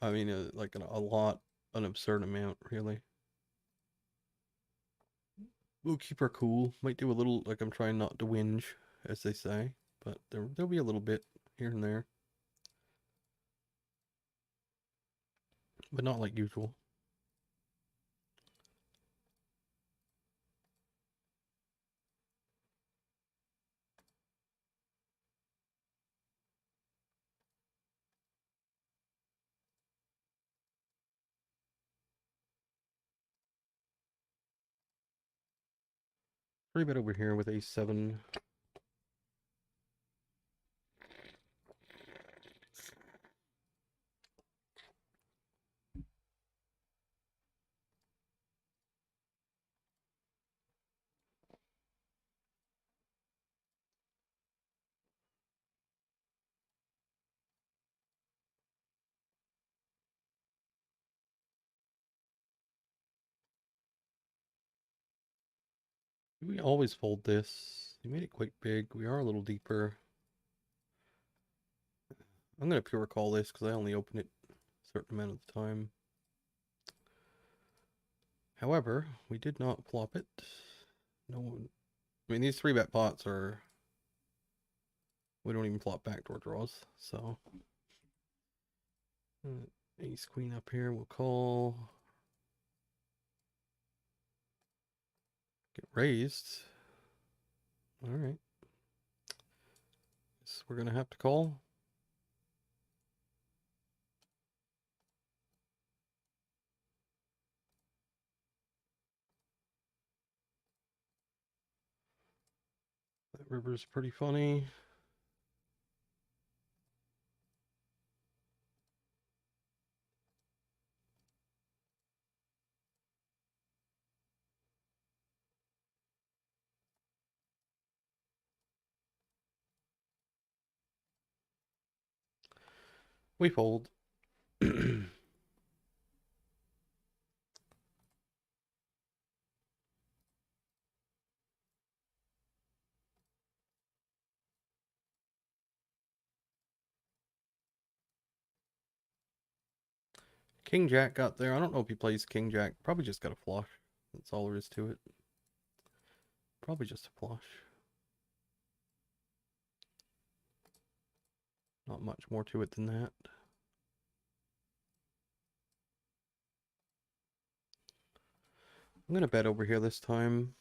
Speaker 1: I mean, like a lot, an absurd amount, really. We'll keep her cool. Might do a little, like I'm trying not to whinge, as they say, but there'll be a little bit here and there. But not like usual. Free bet over here with A7. We always fold this. You made it quite big. We are a little deeper. I'm going to pure call this because I only open it certain amount of the time. However, we did not flop it. No one. I mean, these 3-bet pots are. We don't even flop backdoor draws, so. Ace queen up here, we'll call. Get raised. Alright. Guess we're gonna have to call. That river's pretty funny. We fold. King Jack got there. I don't know if he plays King Jack. Probably just got a flush. That's all there is to it. Probably just a flush. Not much more to it than that. I'm gonna bet over here this time.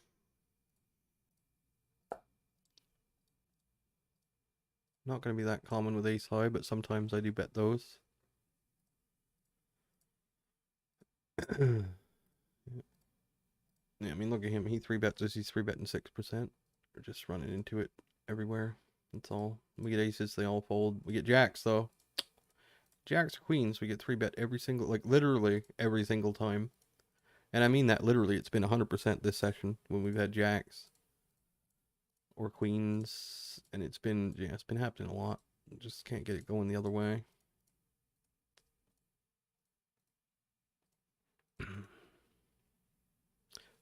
Speaker 1: Not gonna be that common with ace high, but sometimes I do bet those. Yeah, I mean, look at him. He 3-bets us. He's 3-betting 6%. We're just running into it everywhere. That's all. We get aces, they all fold. We get jacks, though. Jacks or queens, we get 3-bet every single, like, literally every single time. And I mean that literally. It's been 100% this session when we've had jacks or queens. And it's been, yeah, it's been happening a lot. Just can't get it going the other way.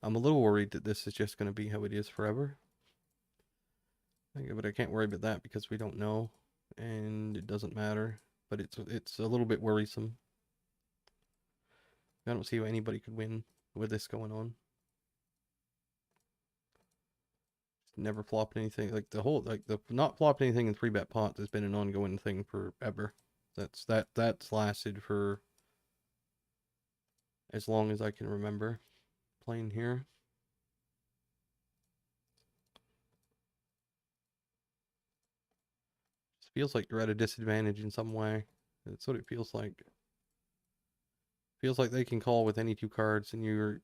Speaker 1: I'm a little worried that this is just going to be how it is forever. But I can't worry about that because we don't know, and it doesn't matter. But it's a little bit worrisome. I don't see how anybody could win with this going on. Never flopped anything. Like the not flopped anything in 3-bet pots has been an ongoing thing forever. That's lasted for as long as I can remember playing here. Just feels like you're at a disadvantage in some way. That's what it feels like. Feels like they can call with any 2 cards and you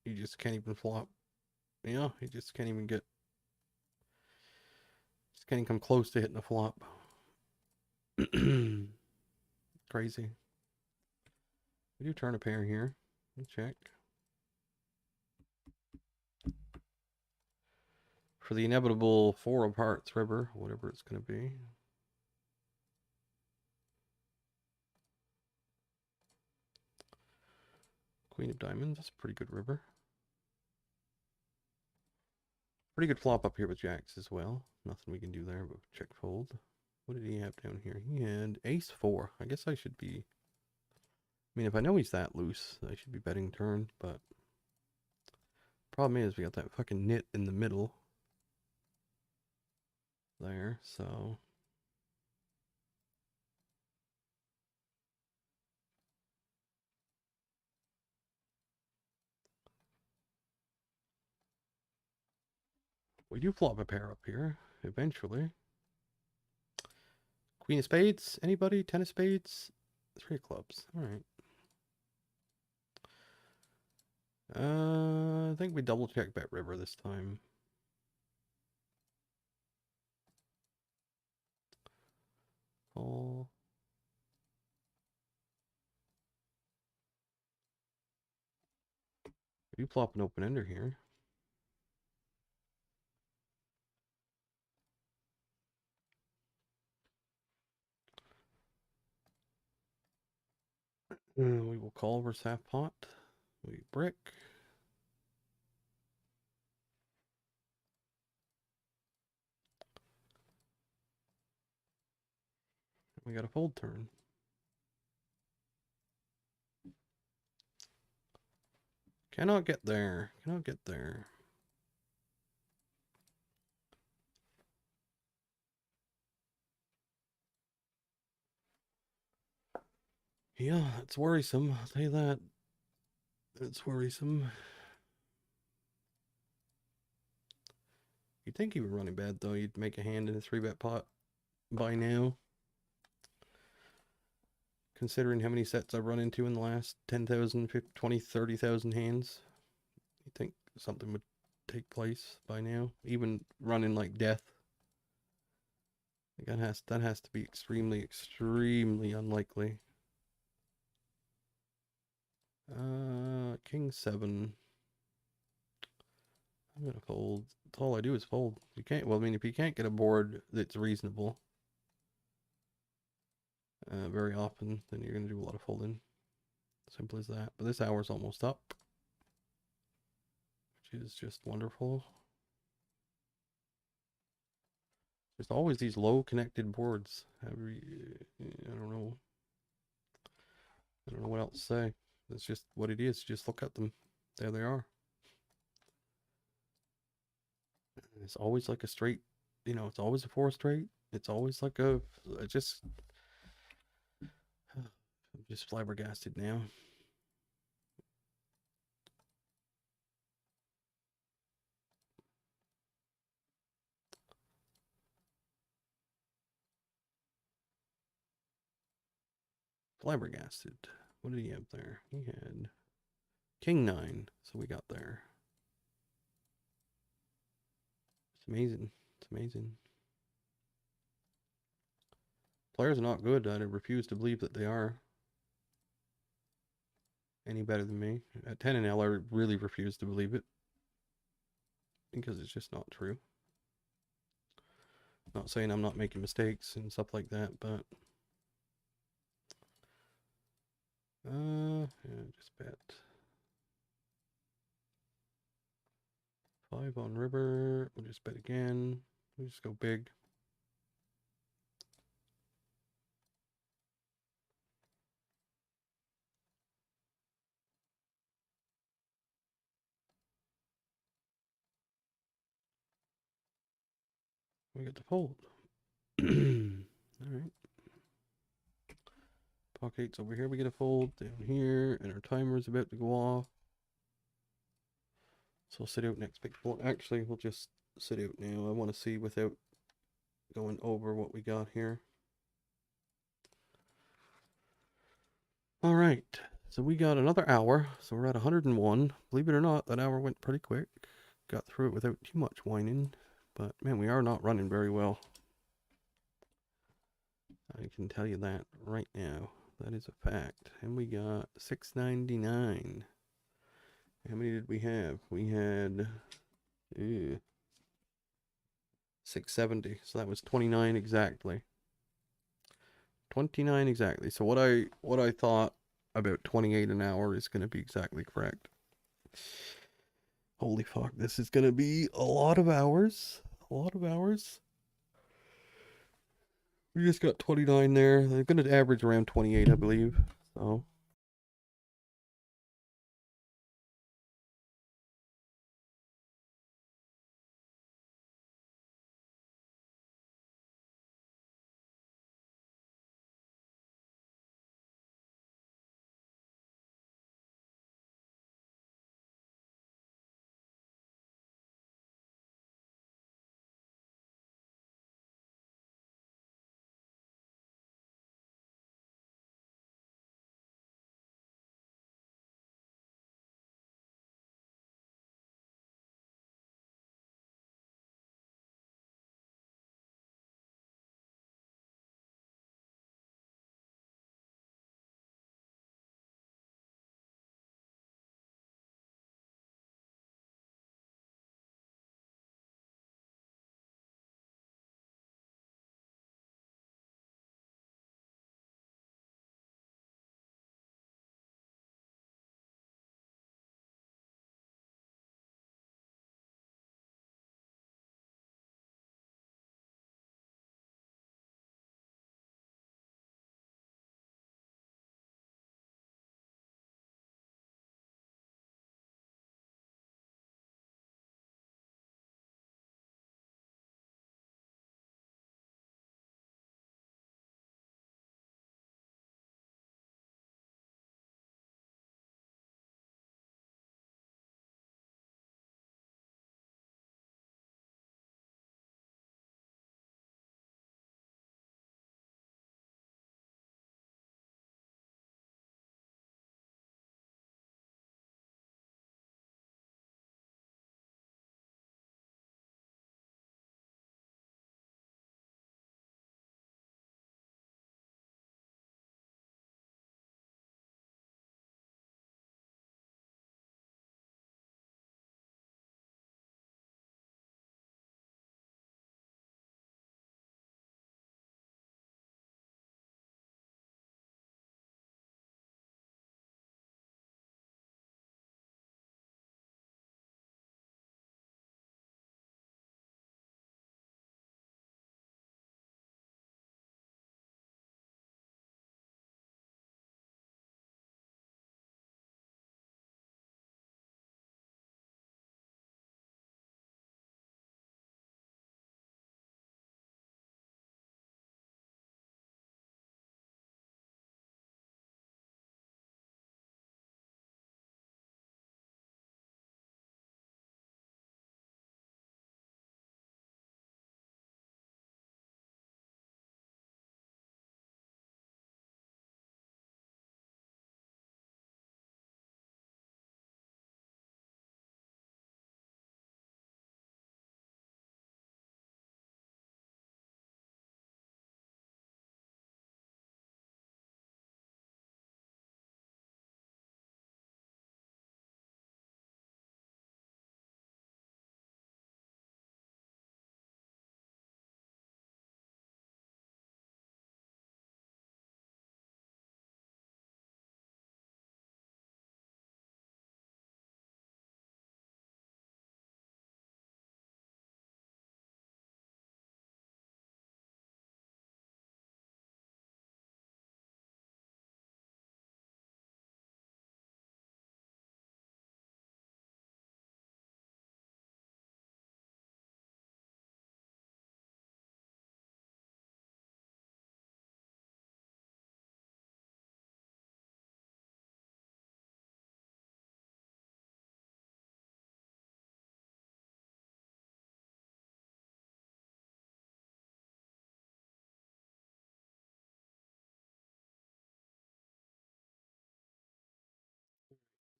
Speaker 1: just can't even flop. Yeah, you just can't even get. Just can't even come close to hitting a flop. Crazy. We do turn a pair here. Let's check. For the inevitable 4 of hearts river, whatever it's going to be. Queen of diamonds, that's a pretty good river. Pretty good flop up here with jacks as well. Nothing we can do there but check fold. What did he have down here? He had ace 4. I guess I should be. I mean, if I know he's that loose, I should be betting turn, but. Problem is, we got that fucking nit in the middle. There, so. We do flop a pair up here, eventually. Queen of spades? Anybody? 10 of spades? 3 of clubs. Alright. I think we double check bet river this time. Call. We do flop an open ender here. We will call versus half pot. We brick. We got a fold turn. Cannot get there. Cannot get there. Yeah, it's worrisome. I'll tell you that. It's worrisome. You'd think he were running bad, though. You'd make a hand in a 3-bet pot by now. Considering how many sets I've run into in the last 10,000, 20, 30,000 hands. You'd think something would take place by now. Even running like death. That has to be extremely, extremely unlikely. King 7. I'm gonna fold. That's all I do is fold. You can't. Well, I mean, if you can't get a board that's reasonable, very often, then you're gonna do a lot of folding. Simple as that. But this hour's almost up, which is just wonderful. There's always these low connected boards. I don't know. I don't know what else to say. That's just what it is. Just look at them. There they are. It's always like a straight, it's always a 4 straight. It's always like I'm just flabbergasted now. Flabbergasted. What did he have there? He had King 9, so we got there. It's amazing. It's amazing. Players are not good. I refuse to believe that they are any better than me. At 10 and L, I really refuse to believe it. Because it's just not true. Not saying I'm not making mistakes and stuff like that, but yeah, just bet 5 on river. We'll just bet again. We'll just go big. We get the fold. All right. Pocket 8's over here. We get a fold down here, and our timer is about to go off. So I'll sit out next big fold. Actually, we'll just sit out now. I want to see without going over what we got here. All right. So we got another hour. So we're at 101. Believe it or not, that hour went pretty quick. Got through it without too much whining. But man, we are not running very well. I can tell you that right now. That is a fact. And we got 699. How many did we have? We had 670. So that was 29 exactly. 29 exactly. So what I thought about 28 an hour is going to be exactly correct. Holy fuck, this is going to be a lot of hours. A lot of hours. We just got 29 there. They're going to average around 28, I believe. So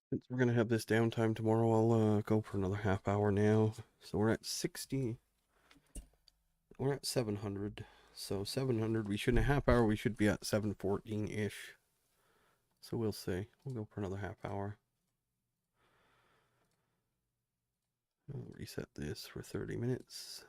Speaker 1: Since we're gonna have this downtime tomorrow, I'll go for another half hour now. So we're at 60. We're at 700. So 700. We should in a half hour. We should be at 714 ish. So we'll see. We'll go for another half hour. I'll reset this for 30 minutes.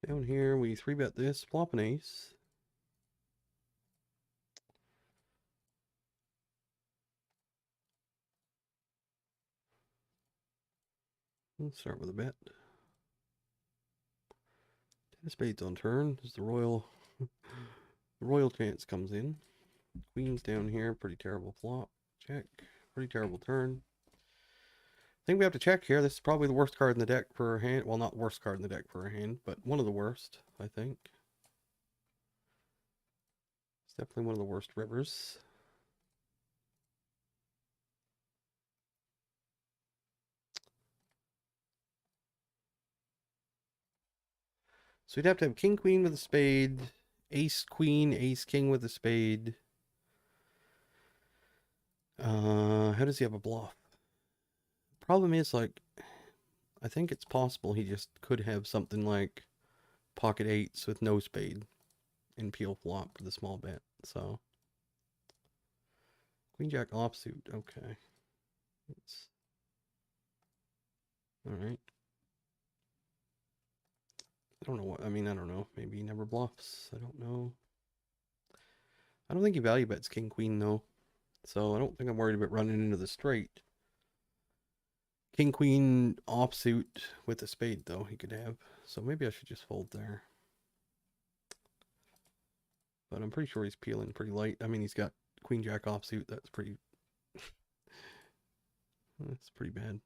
Speaker 1: Down here, we 3-bet this, flop an ace. Let's start with a bet. 10 of spades on turn. As the royal chance comes in. Queen's down here, pretty terrible flop. Check. Pretty terrible turn. I think we have to check here. This is probably the worst card in the deck for a hand. Well, not the worst card in the deck for a hand, but one of the worst, I think. It's definitely one of the worst rivers. So we'd have to have king, queen with a spade, ace, queen, ace, king with a spade. How does he have a bluff? Problem is, like, I think it's possible he just could have something like pocket eights with no spade in peel flop for the small bet. So queen jack offsuit. Okay. All right. I don't know what. I mean, I don't know. Maybe he never bluffs. I don't know. I don't think he value bets king queen though. So I don't think I'm worried about running into the straight. King queen offsuit with a spade though he could have. So maybe I should just fold there. But I'm pretty sure he's peeling pretty light. I mean, he's got queen jack offsuit. That's pretty bad.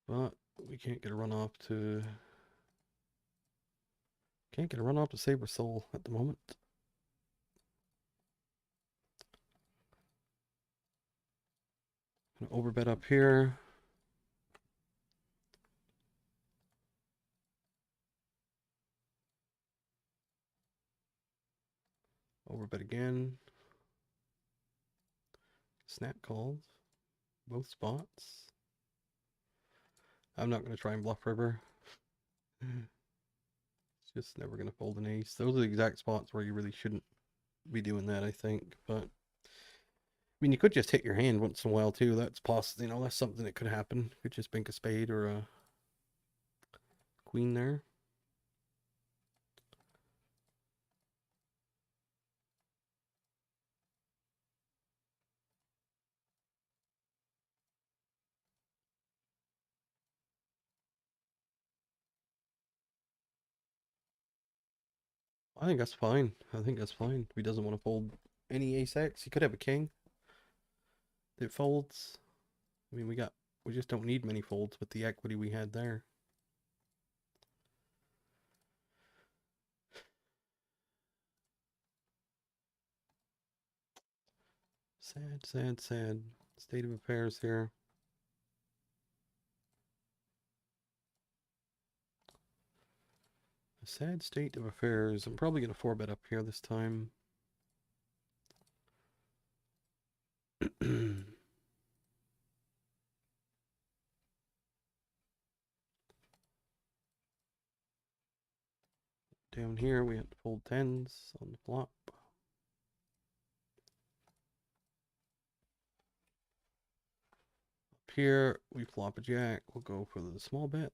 Speaker 1: But we can't get a runoff to Saber Soul at the moment. Overbet up here. Overbet again. Snap calls. Both spots. I'm not going to try and bluff river. It's just never going to fold an ace. Those are the exact spots where you really shouldn't be doing that, I think. But, I mean, you could just hit your hand once in a while, too. That's possible. You know, that's something that could happen. You could just bank a spade or a queen there. I think that's fine. I think that's fine. If he doesn't want to fold any ace X, he could have a king that folds. I mean, we just don't need many folds with the equity we had there. Sad, sad, sad state of affairs here. A sad state of affairs. I'm probably going to 4-bet up here this time. Down here, we have to fold 10s on the flop. Up here, we flop a jack. We'll go for the small bet.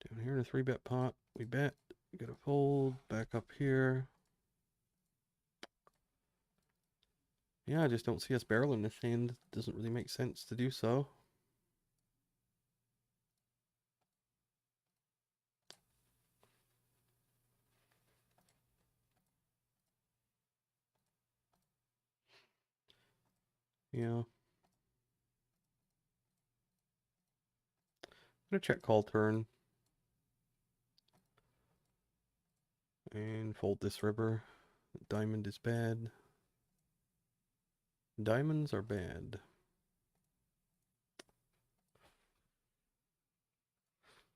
Speaker 1: Down here in a 3-bet pot, we bet. We got to fold. Back up here. Yeah, I just don't see us barreling this hand. Doesn't really make sense to do so. Yeah. I'm gonna check call turn. And fold this river. Diamond is bad. Diamonds are bad.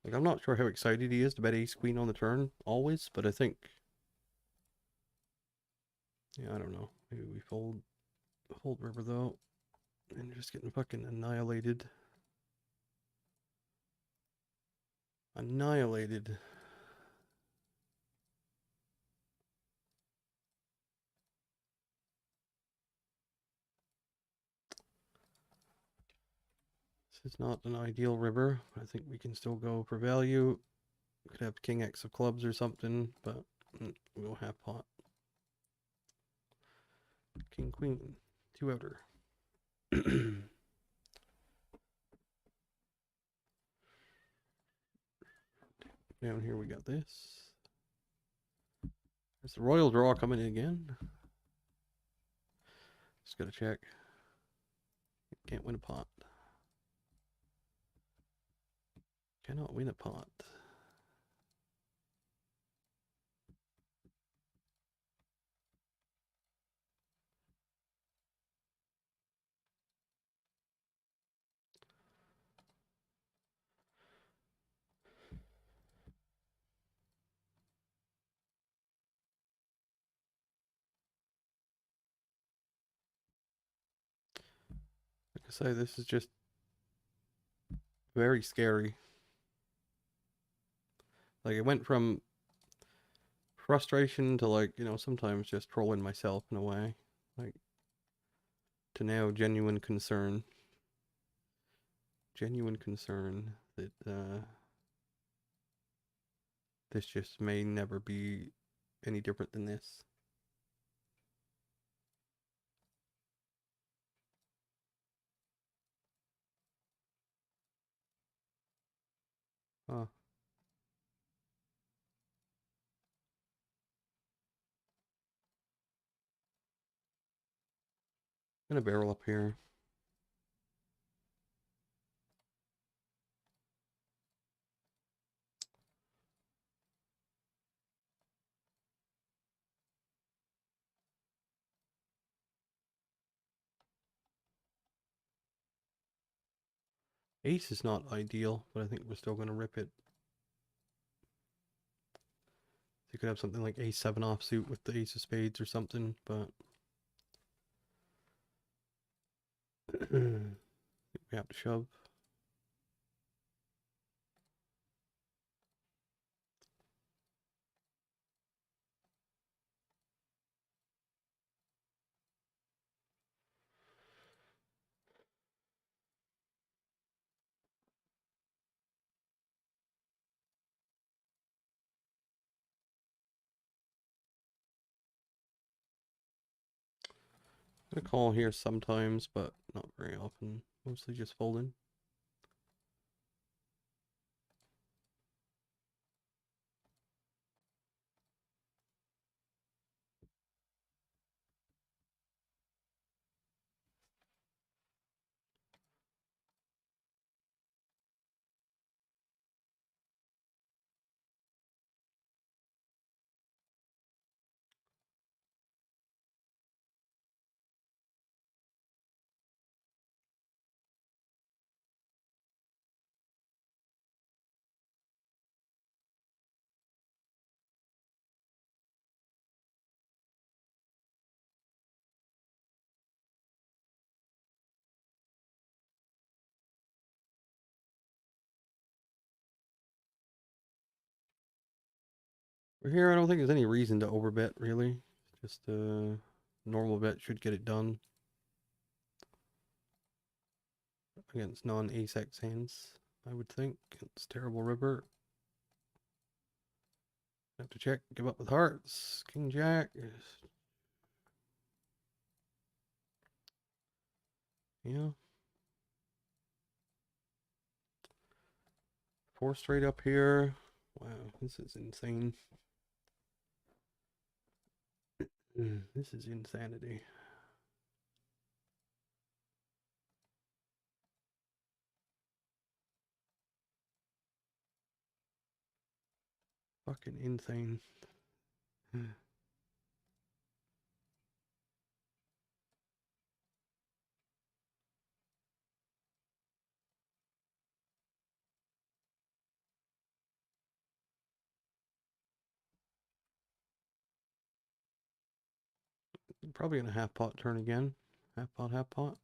Speaker 1: Like, I'm not sure how excited he is to bet ace queen on the turn, always, but I think... Yeah, I don't know. Maybe we fold river, though. And just getting fucking annihilated. Annihilated. This is not an ideal river. I think we can still go for value. Could have king X of clubs or something, but we'll have pot. King queen. 2 outer. Down here we got this. There's the royal draw coming in again. Just gotta check. Can't win a pot. Cannot win a pot. Like I say, this is just very scary. Like, it went from frustration to, like, you know, sometimes just trolling myself in a way. Like, to now genuine concern. Genuine concern that this just may never be any different than this. Huh. I'm gonna barrel up here. Ace is not ideal, but I think we're still gonna rip it. You could have something like ace-7 offsuit with the ace of spades or something, but we have to shove. I'm gonna call here sometimes, but not very often. Mostly just folding. We're here, I don't think there's any reason to overbet, really. Just a normal bet should get it done. Against non-ace X hands, I would think. It's terrible river. Have to check. Give up with hearts. King Jack. Yeah. 4 straight up here. Wow, this is insane. This is insanity. Fucking insane. Probably gonna half pot turn again. Half pot, half pot.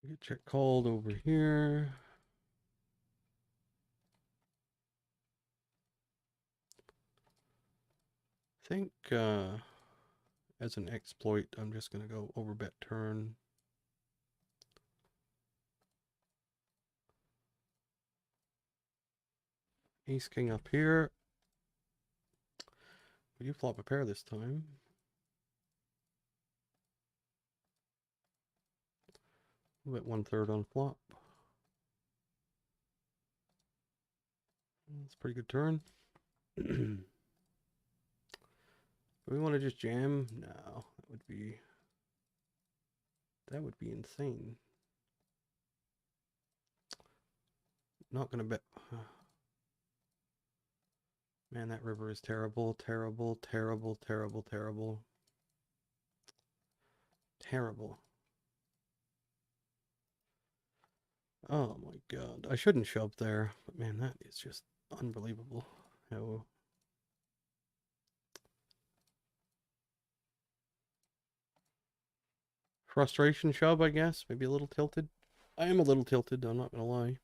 Speaker 1: Get check called over here. I think as an exploit, I'm just gonna go over bet turn. Ace king up here. We do flop a pair this time. Bet 1/3 on flop. That's a pretty good turn. Do we want to just jam? No, that would be insane. Not gonna bet. Man, that river is terrible, terrible, terrible, terrible, terrible. Terrible. Oh my god. I shouldn't shove there, but man, that is just unbelievable. How frustration shove, I guess. Maybe a little tilted. I am a little tilted, I'm not gonna lie.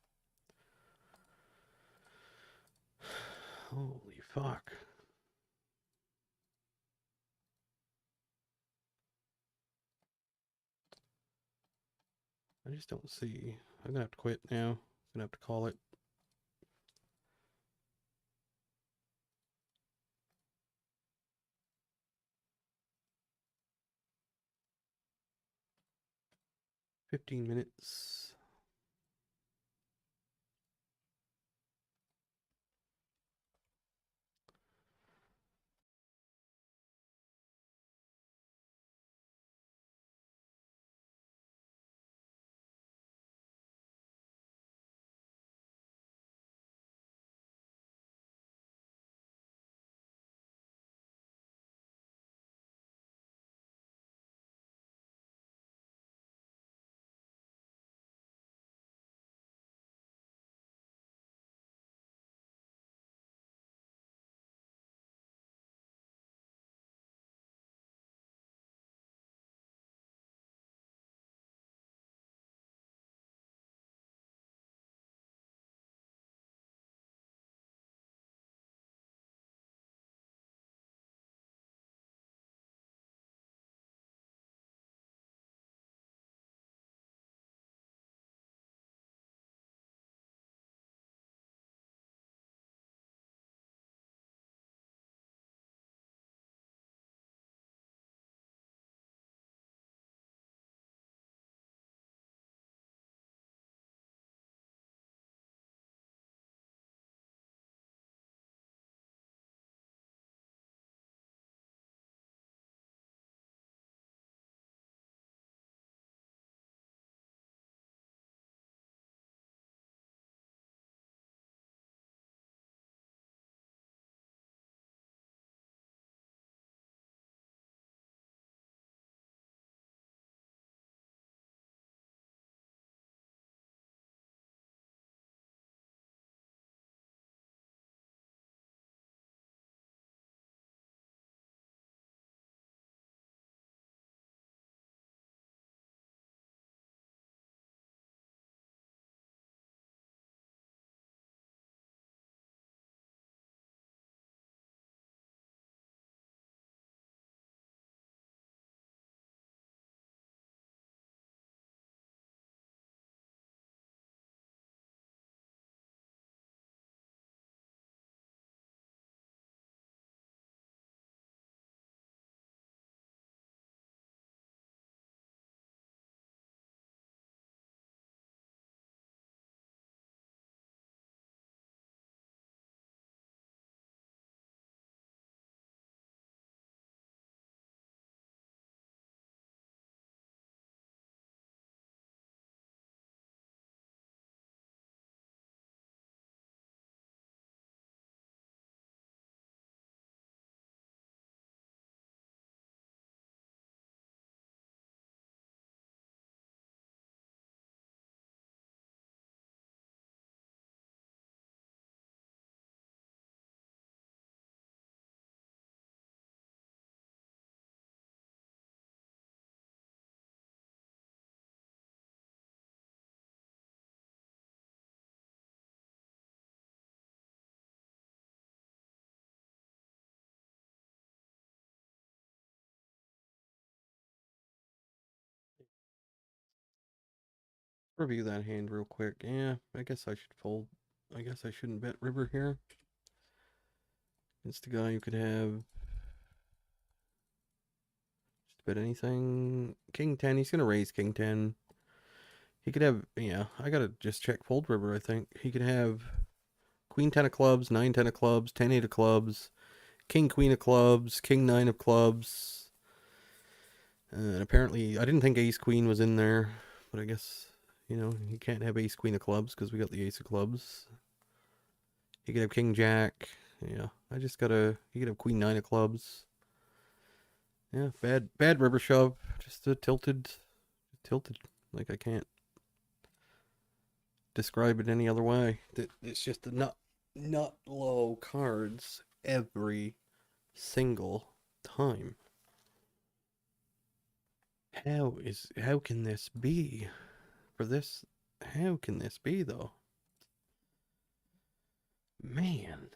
Speaker 1: Holy fuck. I just don't see. I'm gonna have to quit now. I'm gonna have to call it. $15. review that hand real quick. Yeah, I guess I should fold. I guess I shouldn't bet river here. It's the guy who could have just bet anything. King 10, he's gonna raise King 10. He could have, yeah, I gotta just check fold river, I think. He could have Queen 10 of clubs, 9 10 of clubs, 10 8 of clubs, King Queen of clubs, King 9 of clubs. And apparently, I didn't think Ace Queen was in there, but I guess, you know, he can't have Ace Queen of clubs because we got the Ace of clubs. He could have King Jack. Yeah, I just gotta. He could have Queen 9 of clubs. Yeah, bad river shove. Just a tilted. Like I can't describe it any other way. It's just the nut low cards every single time. How can this be? For this, how can this be though? Man.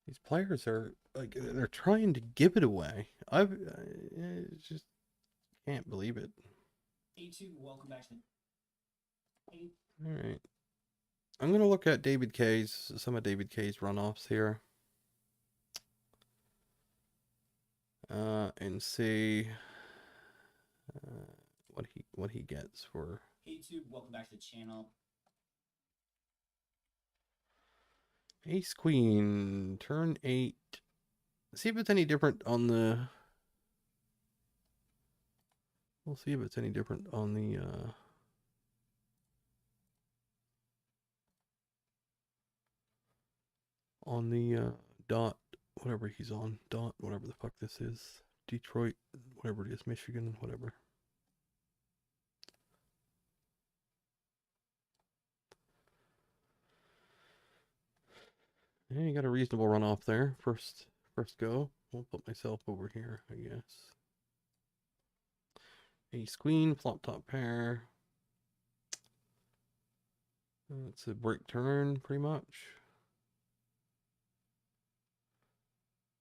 Speaker 1: These players are like they're trying to give it away. I just can't believe it.
Speaker 2: A2, welcome back to
Speaker 1: All right. I'm going to look at some of David K's runoffs here. And see what he gets for
Speaker 2: A2, welcome back to the channel.
Speaker 1: Ace Queen, turn 8. See if it's any different on the... We'll see if it's any different on the... dot, whatever he's on. Dot, whatever the fuck this is. Detroit, whatever it is. Michigan, whatever. Yeah, you got a reasonable runoff there. First go. I'll put myself over here, I guess. Ace Queen, flop top pair. It's a break turn, pretty much.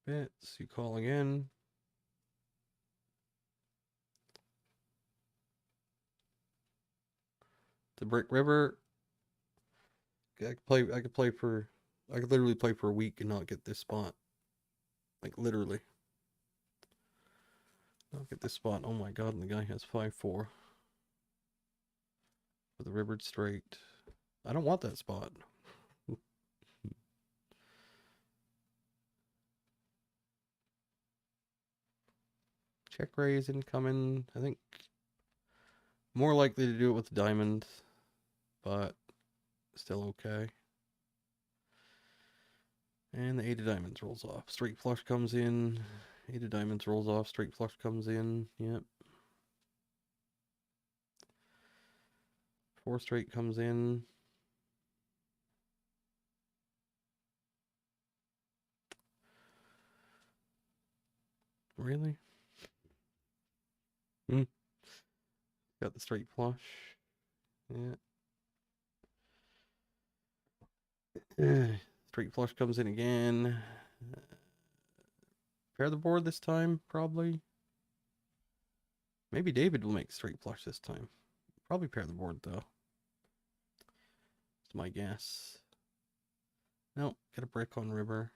Speaker 1: Bets, you call again. The break river. I could literally play for a week and not get this spot. Like literally. Not get this spot. Oh my god, and the guy has 5-4. For the rivered straight. I don't want that spot. Check raise incoming. I think more likely to do it with diamond, but still okay. And the 8 of diamonds rolls off. Straight flush comes in. 8 of diamonds rolls off. Straight flush comes in. Yep. 4 straight comes in. Really? Got the straight flush. Yeah. Straight flush comes in again. Pair the board this time, probably. Maybe David will make straight flush this time. Probably pair the board, though. It's my guess. No, get a brick on river.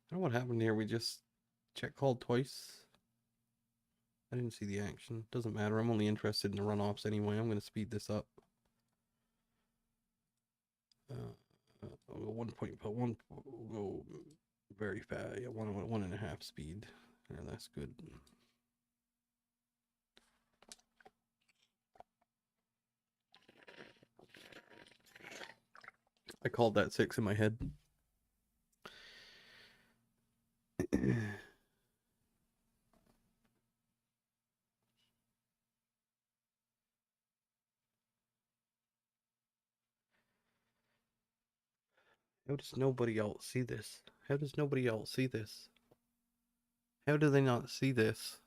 Speaker 1: I don't know what happened here. We just check called twice. I didn't see the action. Doesn't matter. I'm only interested in the runoffs anyway. I'm going to speed this up. 1.1 will go very fast. Yeah, 1.5 speed. Yeah, that's good. I called that 6 in my head. How does nobody else see this? How does nobody else see this? How do they not see this?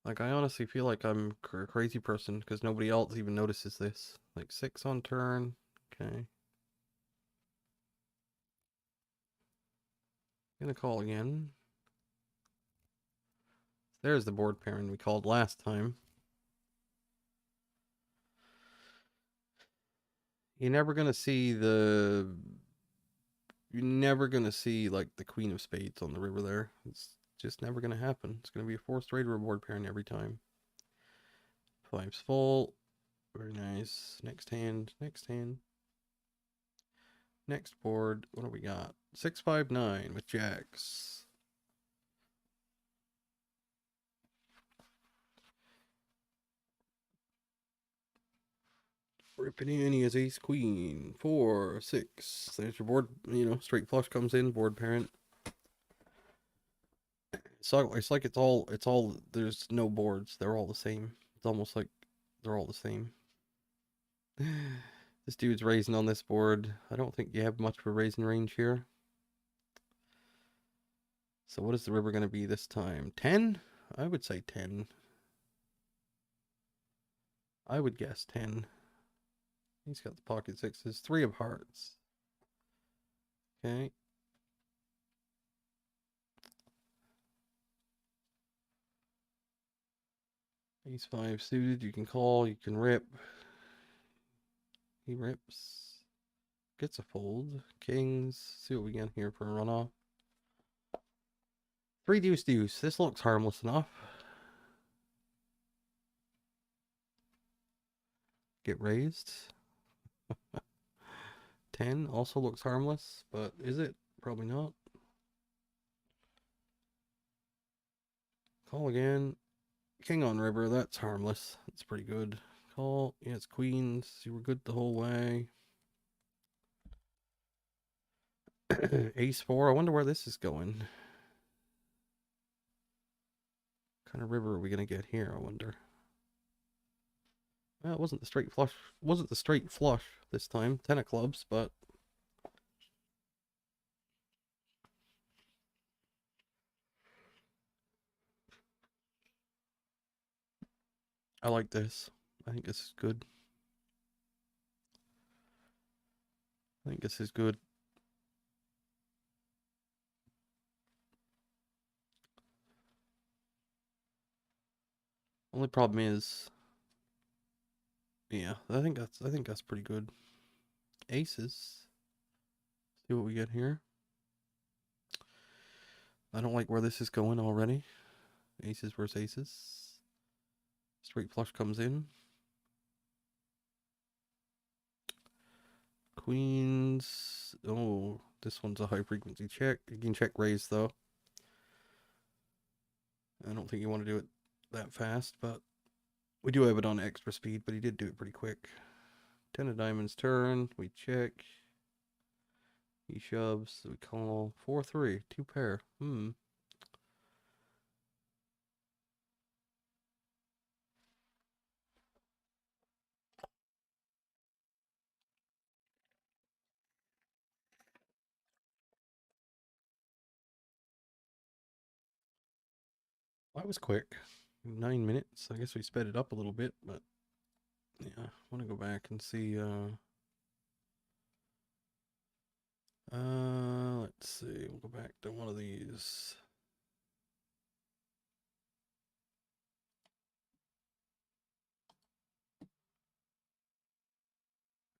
Speaker 1: Like, I honestly feel like I'm a crazy person because nobody else even notices this. Like, 6 on turn. Okay. Gonna call again. There's the board pairing we called last time. You're never gonna see the... You're never gonna see, like, the Queen of Spades on the river there. It's just never gonna happen. It's gonna be a forced raid board pairing every time. 5's full. Very nice. Next hand. Next hand. Next board. What do we got? 6-5-9 with jacks. Ripping in, he has ace queen. 4, 6. There's your board, straight flush comes in, board parent. So it's like it's all there's no boards. They're all the same. It's almost like they're all the same. This dude's raising on this board. I don't think you have much of a raising range here. So what is the river going to be this time? 10? I would say 10. I would guess 10. He's got the pocket sixes. 3 of hearts. Okay. Ace 5 suited. You can call. You can rip. He rips. Gets a fold. Kings. See what we get here for a runoff. 3 deuce deuce. This looks harmless enough. Get raised. 10 also looks harmless, but is it? Probably not. Call again. King on river. That's harmless. That's pretty good. Call. Yeah, it's queens. You were good the whole way. Ace 4. I wonder where this is going. What kind of river are we going to get here, I wonder? Well, it wasn't the straight flush. Wasn't the straight flush this time. 10 of clubs, but I like this. I think this is good. I think this is good. Only problem is, yeah, I think that's pretty good. Aces. See what we get here. I don't like where this is going already. Aces versus aces. Straight flush comes in. Queens. Oh, this one's a high frequency check. You can check raise though. I don't think you want to do it that fast, but we do have it on extra speed, but he did do it pretty quick. 10 of diamonds turn. We check. He shoves. We call 4-3. 2 pair. That was quick. 9 minutes. I guess we sped it up a little bit, but yeah, I want to go back and see. Let's see. We'll go back to one of these.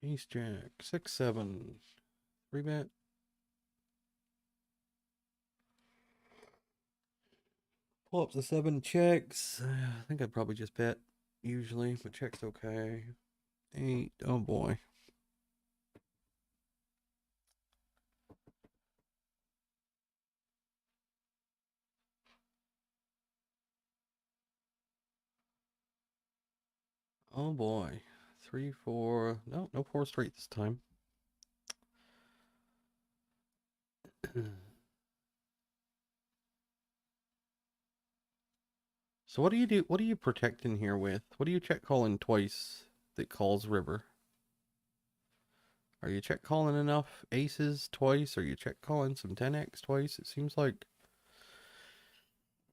Speaker 1: Ace Jack 6-7 3-bet. Pull up the 7 checks. I think I'd probably just bet usually, but check's okay. 8. Oh boy. Oh boy. 3, 4. No 4 straight this time. So what do you do? What do you protect in here with? What do you check calling twice that calls river? Are you check calling enough aces twice? Are you check calling some 10x twice? It seems like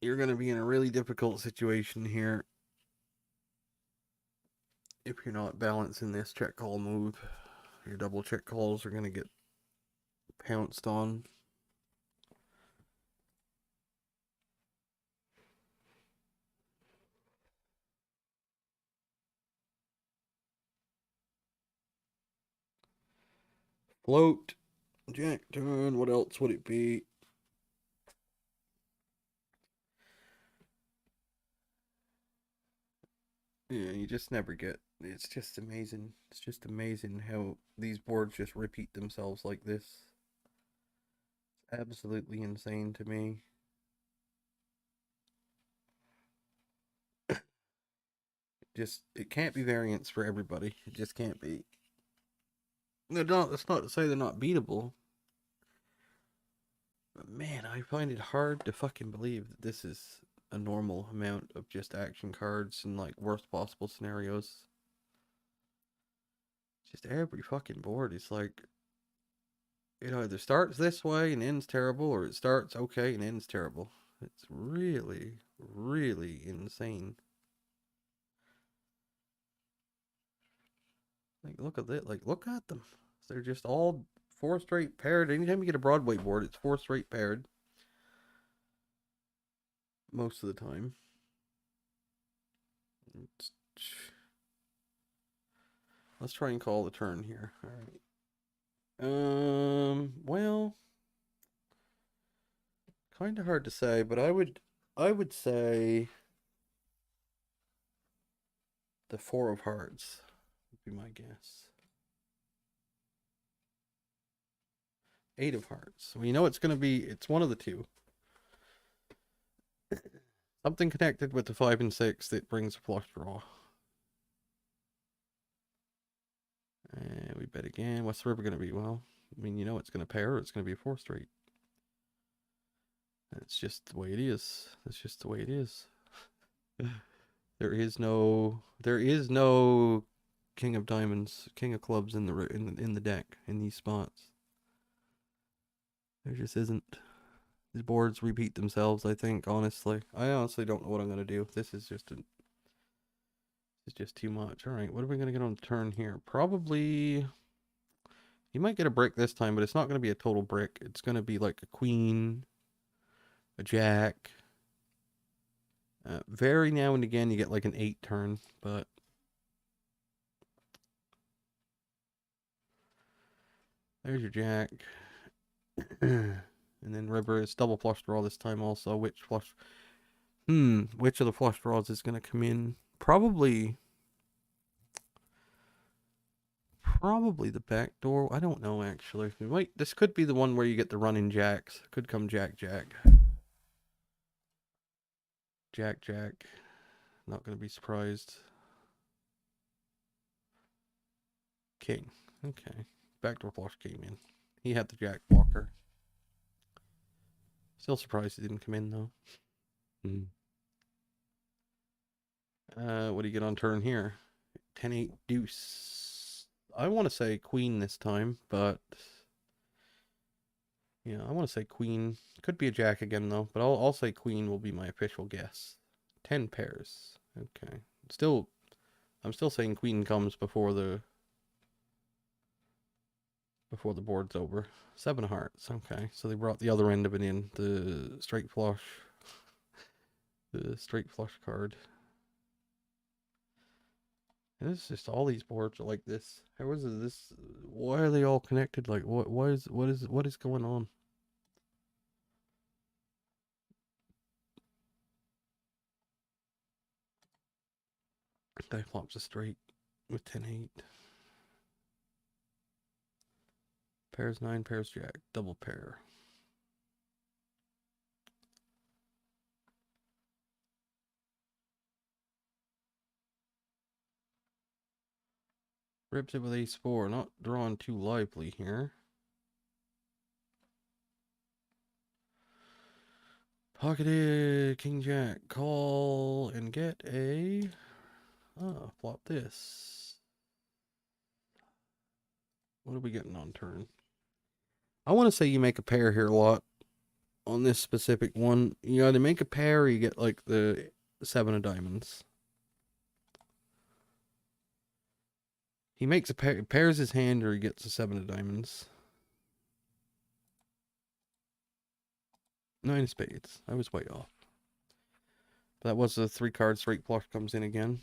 Speaker 1: you're going to be in a really difficult situation here if you're not balancing this check call move. Your double check calls are going to get pounced on. Float, jack turn, what else would it be? Yeah, you just never get, it's just amazing. It's just amazing how these boards just repeat themselves like this. It's absolutely insane to me. Just, it can't be variance for everybody. It just can't be. That's not to say they're not beatable. But man, I find it hard to fucking believe that this is a normal amount of just action cards in like worst possible scenarios. Just every fucking board is like, it either starts this way and ends terrible, or it starts okay and ends terrible. It's really, really insane. Like, look at it. Like, look at them. They're just all 4 straight paired. Anytime you get a Broadway board, it's 4 straight paired. Most of the time. Let's try and call the turn here. All right. Well, kind of hard to say, but I would say the 4 of hearts would be my guess. 8 of hearts. Well, you know it's going to be, it's one of the two. Something connected with the 5 and 6 that brings a flush draw. And we bet again. What's the river going to be? Well, I mean, you know it's going to pair, or it's going to be a 4 straight. That's just the way it is. That's just the way it is. There is no King of Diamonds, King of Clubs in the deck in these spots. There just isn't. These boards repeat themselves, I think, honestly. I honestly don't know what I'm going to do. This is just too much. All right, what are we going to get on the turn here? Probably, you might get a brick this time, but it's not going to be a total brick. It's going to be like a queen, a jack. Very now and again, you get like an 8 turn, but there's your jack. And then river is double flush draw this time also. Which of the flush draws is going to come in? Probably the back door. I don't know, actually. This could be the one where you get the running jacks. Could come jack. Jack. Not going to be surprised. King. Okay. Backdoor flush came in. He had the jack blocker. Still surprised he didn't come in, though. What do you get on turn here? 10-8 deuce. I want to say queen this time, but yeah, I want to say queen. Could be a jack again, though, but I'll say queen will be my official guess. 10 pairs. Okay. I'm still saying queen comes before the board's over. 7 of hearts. Okay, so they brought the other end of it in, the straight flush. The straight flush card. And it's just all these boards are like this. How is this? Why are they all connected? Like what is going on? Guy flops a straight with 10-8. Pairs 9, pairs jack, double pair. Rips it with ace-4, not drawn too lively here. Pocketed king jack, call and get a flop this. What are we getting on turn? I want to say you make a pair here a lot. on this specific one. You either make a pair or you get like the 7 of diamonds. He makes a pair, pairs his hand, or he gets a 7 of diamonds. 9 of spades. I was way off. That was the 3 card straight flush comes in again.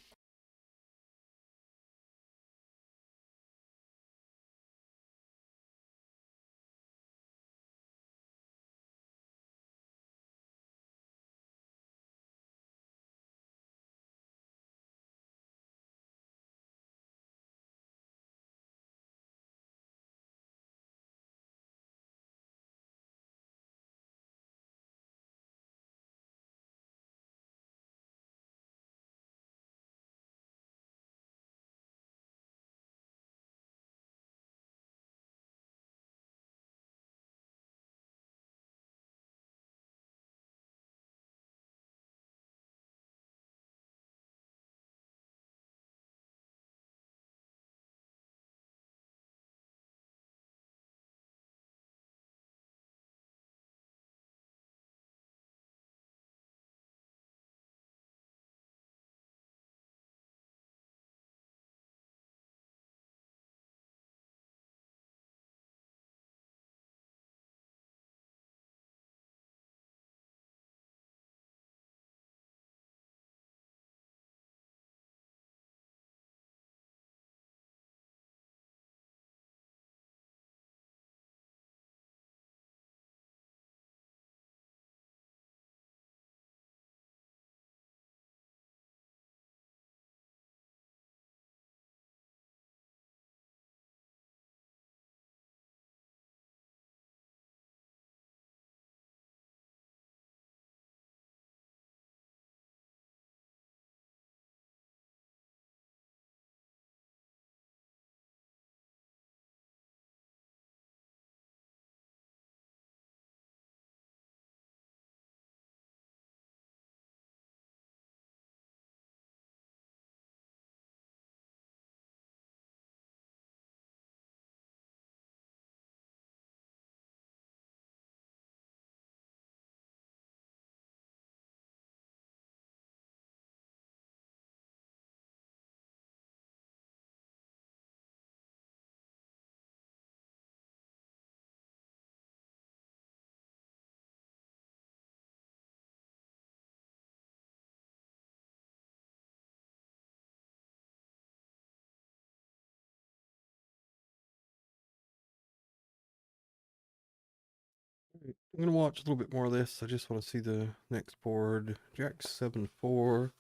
Speaker 1: I'm gonna watch a little bit more of this. I just want to see the next board. Jack 7-4.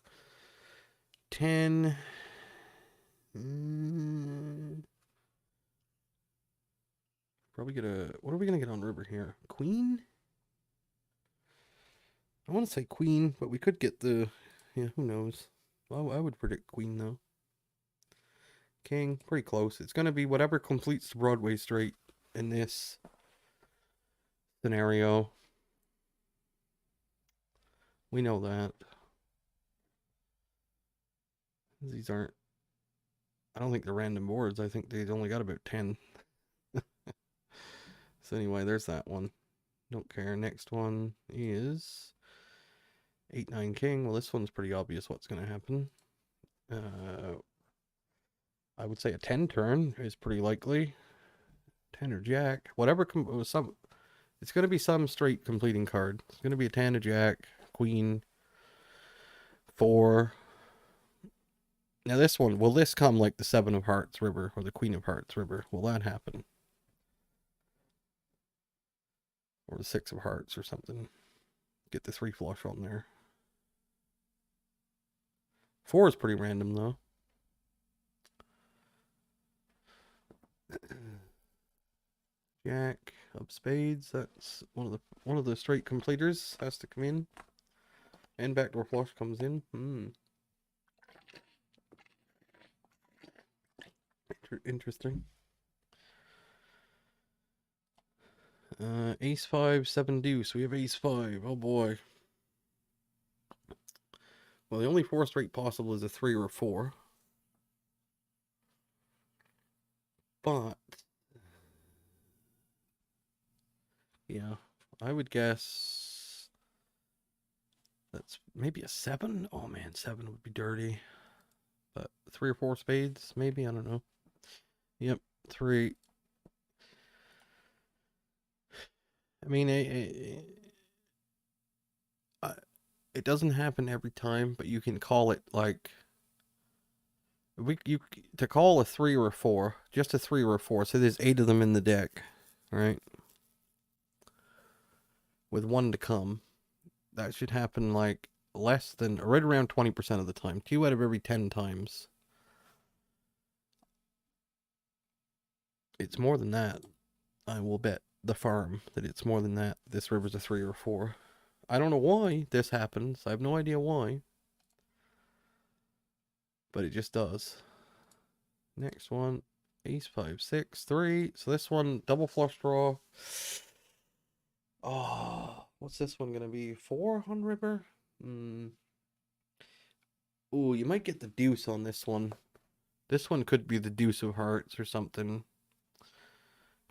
Speaker 1: 10. Probably get a. What are we gonna get on river here? Queen? I want to say queen, but we could get the. Yeah, who knows? Well, I would predict queen though. King, pretty close. It's gonna be whatever completes the Broadway straight in this scenario. We know that. These aren't. I don't think they're random boards. I think they've only got about 10. So anyway, there's that one. Don't care. Next one is 8-9 king. Well, this one's pretty obvious what's going to happen. I would say a 10 turn is pretty likely. 10 or jack. Whatever. It's going to be some straight completing card. It's going to be a 10, a jack, queen, 4. Now this one, will this come like the 7 of hearts river or the queen of hearts river? Will that happen? Or the 6 of hearts or something. Get the 3 flush on there. 4 is pretty random though. Jack of spades. That's one of the straight completers has to come in. And backdoor flush comes in. Interesting. Ace 5, 7 deuce. We have ace 5. Oh boy. Well, the only 4 straight possible is a 3 or a 4. But yeah, I would guess That's maybe a 7. Oh man, 7 would be dirty. But 3 or 4 spades, maybe, I don't know. Yep, 3. I mean, it doesn't happen every time, but you can call it like to call a 3 or a 4, just a 3 or a 4. So there's 8 of them in the deck, right? With 1 to come, that should happen like less than, right around 20% of the time. 2 out of every 10 times. It's more than that. I will bet the farm that it's more than that. This river's a 3 or a 4. I don't know why this happens. I have no idea why. But it just does. Next one, ace 5, 6, 3. So this one, double flush draw. Oh, what's this one gonna be? 4 on river? Ooh, you might get the deuce on this one. This one could be the deuce of hearts or something.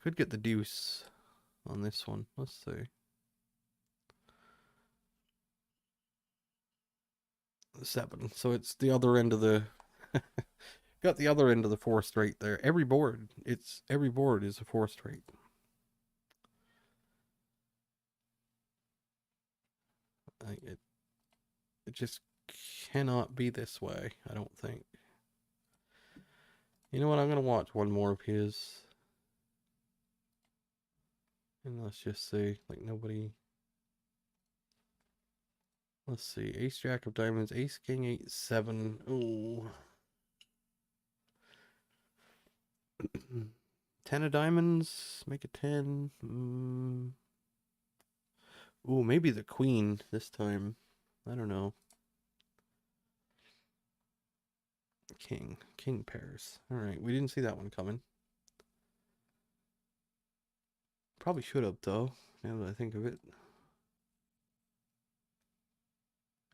Speaker 1: Could get the deuce on this one. Let's see. 7. So it's the other end of the got the other end of the 4 straight there. Every board is a 4 straight. It just cannot be this way, I don't think. You know what? I'm gonna watch one more of his. And let's just see. Like nobody. Let's see. Ace Jack of Diamonds, Ace King 8 7. Ooh. 10 of Diamonds, make it 10. Ooh, maybe the Queen this time. I don't know. King pairs. Alright, we didn't see that one coming. Probably should have, though, now that I think of it.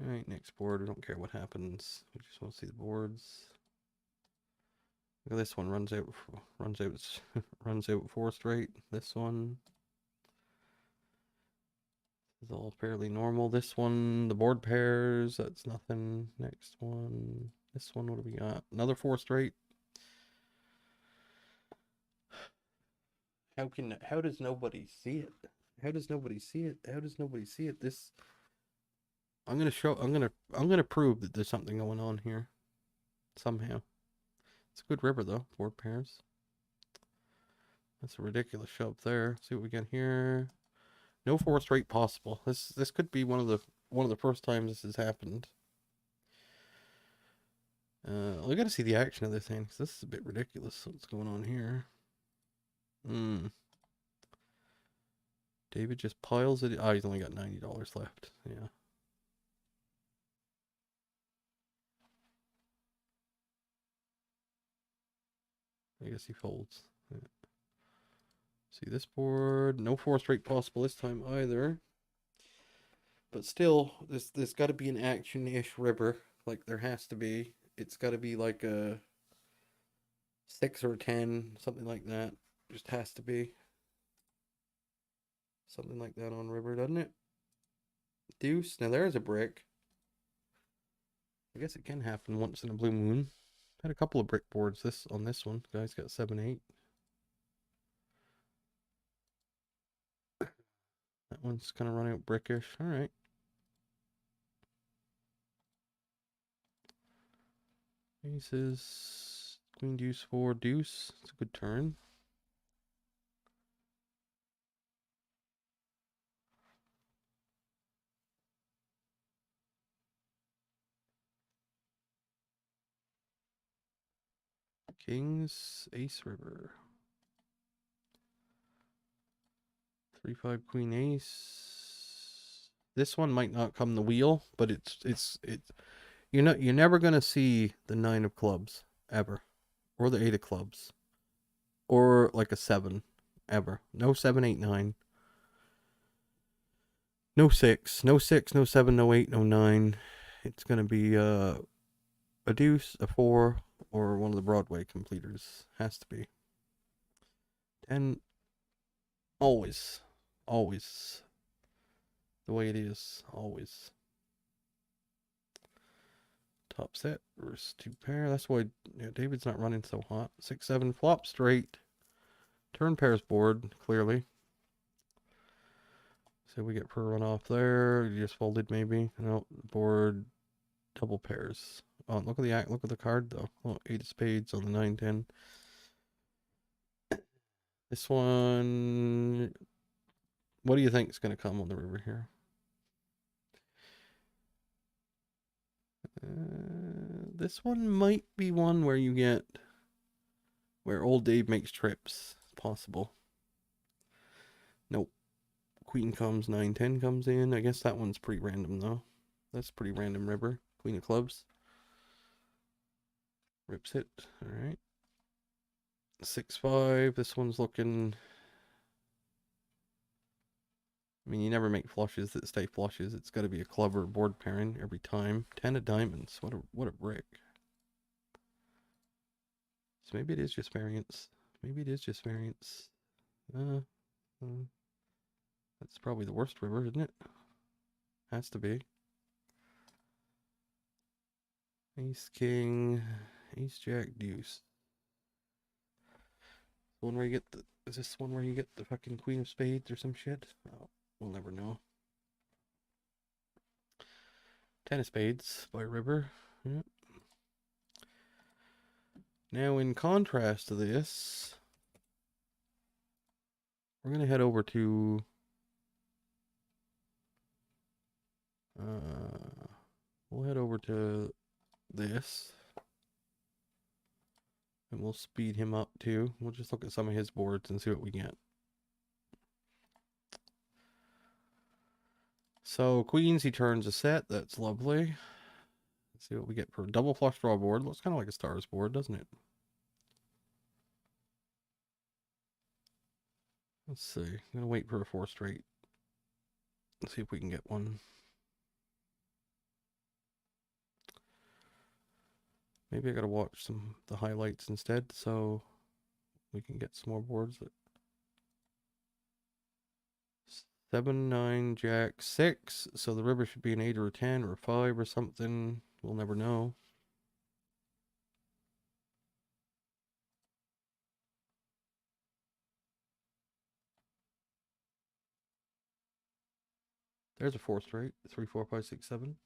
Speaker 1: Alright, next board. We don't care what happens. We just want to see the boards. Look at this one. Runs out 4 straight. This one is all fairly normal. This one, the board pairs, that's nothing. Next one. This one, what do we got? Another 4 straight. How does nobody see it? How does nobody see it? How does nobody see it? This I'm gonna prove that there's something going on here. Somehow. It's a good river though, board pairs. That's a ridiculous shove there. See what we got here. No 4 straight possible. This could be one of the first times this has happened. We gotta see the action of this hand, because this is a bit ridiculous. What's going on here? David just piles it. Oh, he's only got $90 left. Yeah. I guess he folds. Yeah. See this board. No 4 straight possible this time either. But still, there's got to be an action-ish river. Like there has to be. It's got to be like a 6 or 10, something like that. Just has to be. Something like that on river, doesn't it? Deuce. Now there's a brick. I guess it can happen once in a blue moon. Had a couple of brick boards on this one. Guy's got 7, 8. That one's kind of running out brickish. All right. Aces. Queen, deuce, 4, deuce. It's a good turn. Kings, ace, river. 3, 5, queen, ace. This one might not come the wheel, but it's you're never gonna see the 9 of clubs ever, or the 8 of clubs, or like a 7 ever. No 7, 8, 9. No 6, no 6, no 7, no 8, no 9. It's gonna be a deuce, a 4, or one of the Broadway completers. Has to be. 10. Always. Always. The way it is. Always. Top set versus 2 pair. That's why David's not running so hot. 6-7 flop straight. Turn pairs board, clearly. So we get per run off there. You just folded maybe. No, board double pairs. Oh, look at the card though. Oh, 8 of spades on the 9-10. This one, what do you think is going to come on the river here? This one might be one where you get where old Dave makes trips. Possible. Nope. Queen comes, 9-10 comes in. I guess that one's pretty random though. That's pretty random river. Queen of clubs. Rips it. Alright. 6-5. This one's looking. I mean, you never make flushes that stay flushes. It's got to be a club or board pairing every time. 10 of diamonds. What a brick. So maybe it is just variance. Maybe it is just variance. That's probably the worst river, isn't it? Has to be. Ace, king, ace, jack, deuce. One where you get the. Is this one where you get the fucking queen of spades or some shit? Oh, we'll never know. 10 of spades by river. Yep. Now, in contrast to this, we're gonna head over to. We'll head over to this. And we'll speed him up too. We'll just look at some of his boards and see what we get. So queens, he turns a set. That's lovely. Let's see what we get for a double flush draw board. Looks kind of like a stars board, doesn't it? Let's see. I'm gonna wait for a 4 straight. Let's see if we can get one. Maybe I gotta watch the highlights instead, so we can get some more boards. 7, 9, jack, 6. So the river should be an 8 or a 10 or a 5 or something. We'll never know. There's a 4 straight. 3, 4, 5, 6, 7.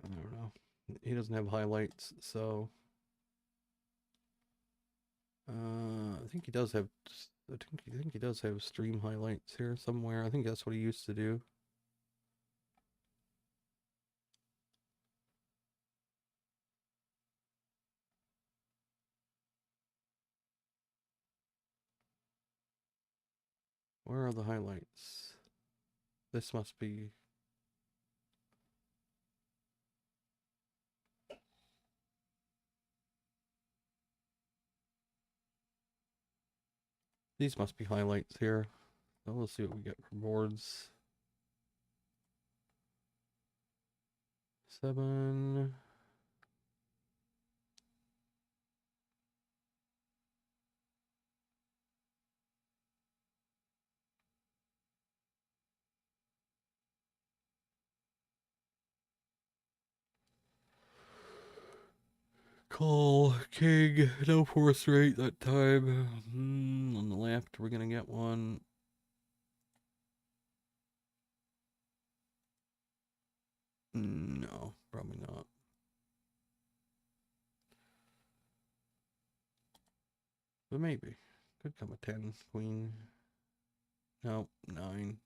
Speaker 1: I don't know. He doesn't have highlights, so I think he does have. I think he does have stream highlights here somewhere. I think that's what he used to do. Where are the highlights? This must be. These must be highlights here. So we'll see what we get for boards. 7. Call king, no 4 straight that time. On the left, we're gonna get one. No, probably not. But maybe. Could come a 10, queen. No, 9.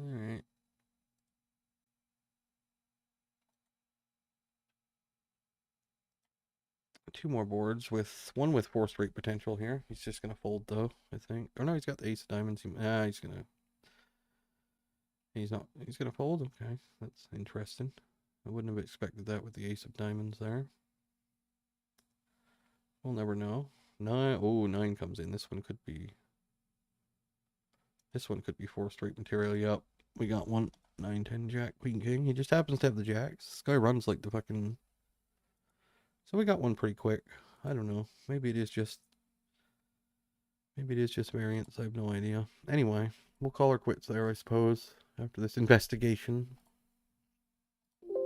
Speaker 1: Alright. Two more boards with one with 4 straight potential here. He's just gonna fold though, I think. Oh no, he's got the ace of diamonds. He's gonna. He's not. He's gonna fold. Okay, that's interesting. I wouldn't have expected that with the ace of diamonds there. We'll never know. 9. Oh, 9 comes in. This one could be. This one could be 4 straight material. Yep, we got one. 9, 10, jack, queen, king. He just happens to have the jacks. This guy runs like the fucking. So we got one pretty quick. I don't know. Maybe it is just Maybe it is just variance. I have no idea. Anyway, we'll call her quits there, I suppose, after this investigation.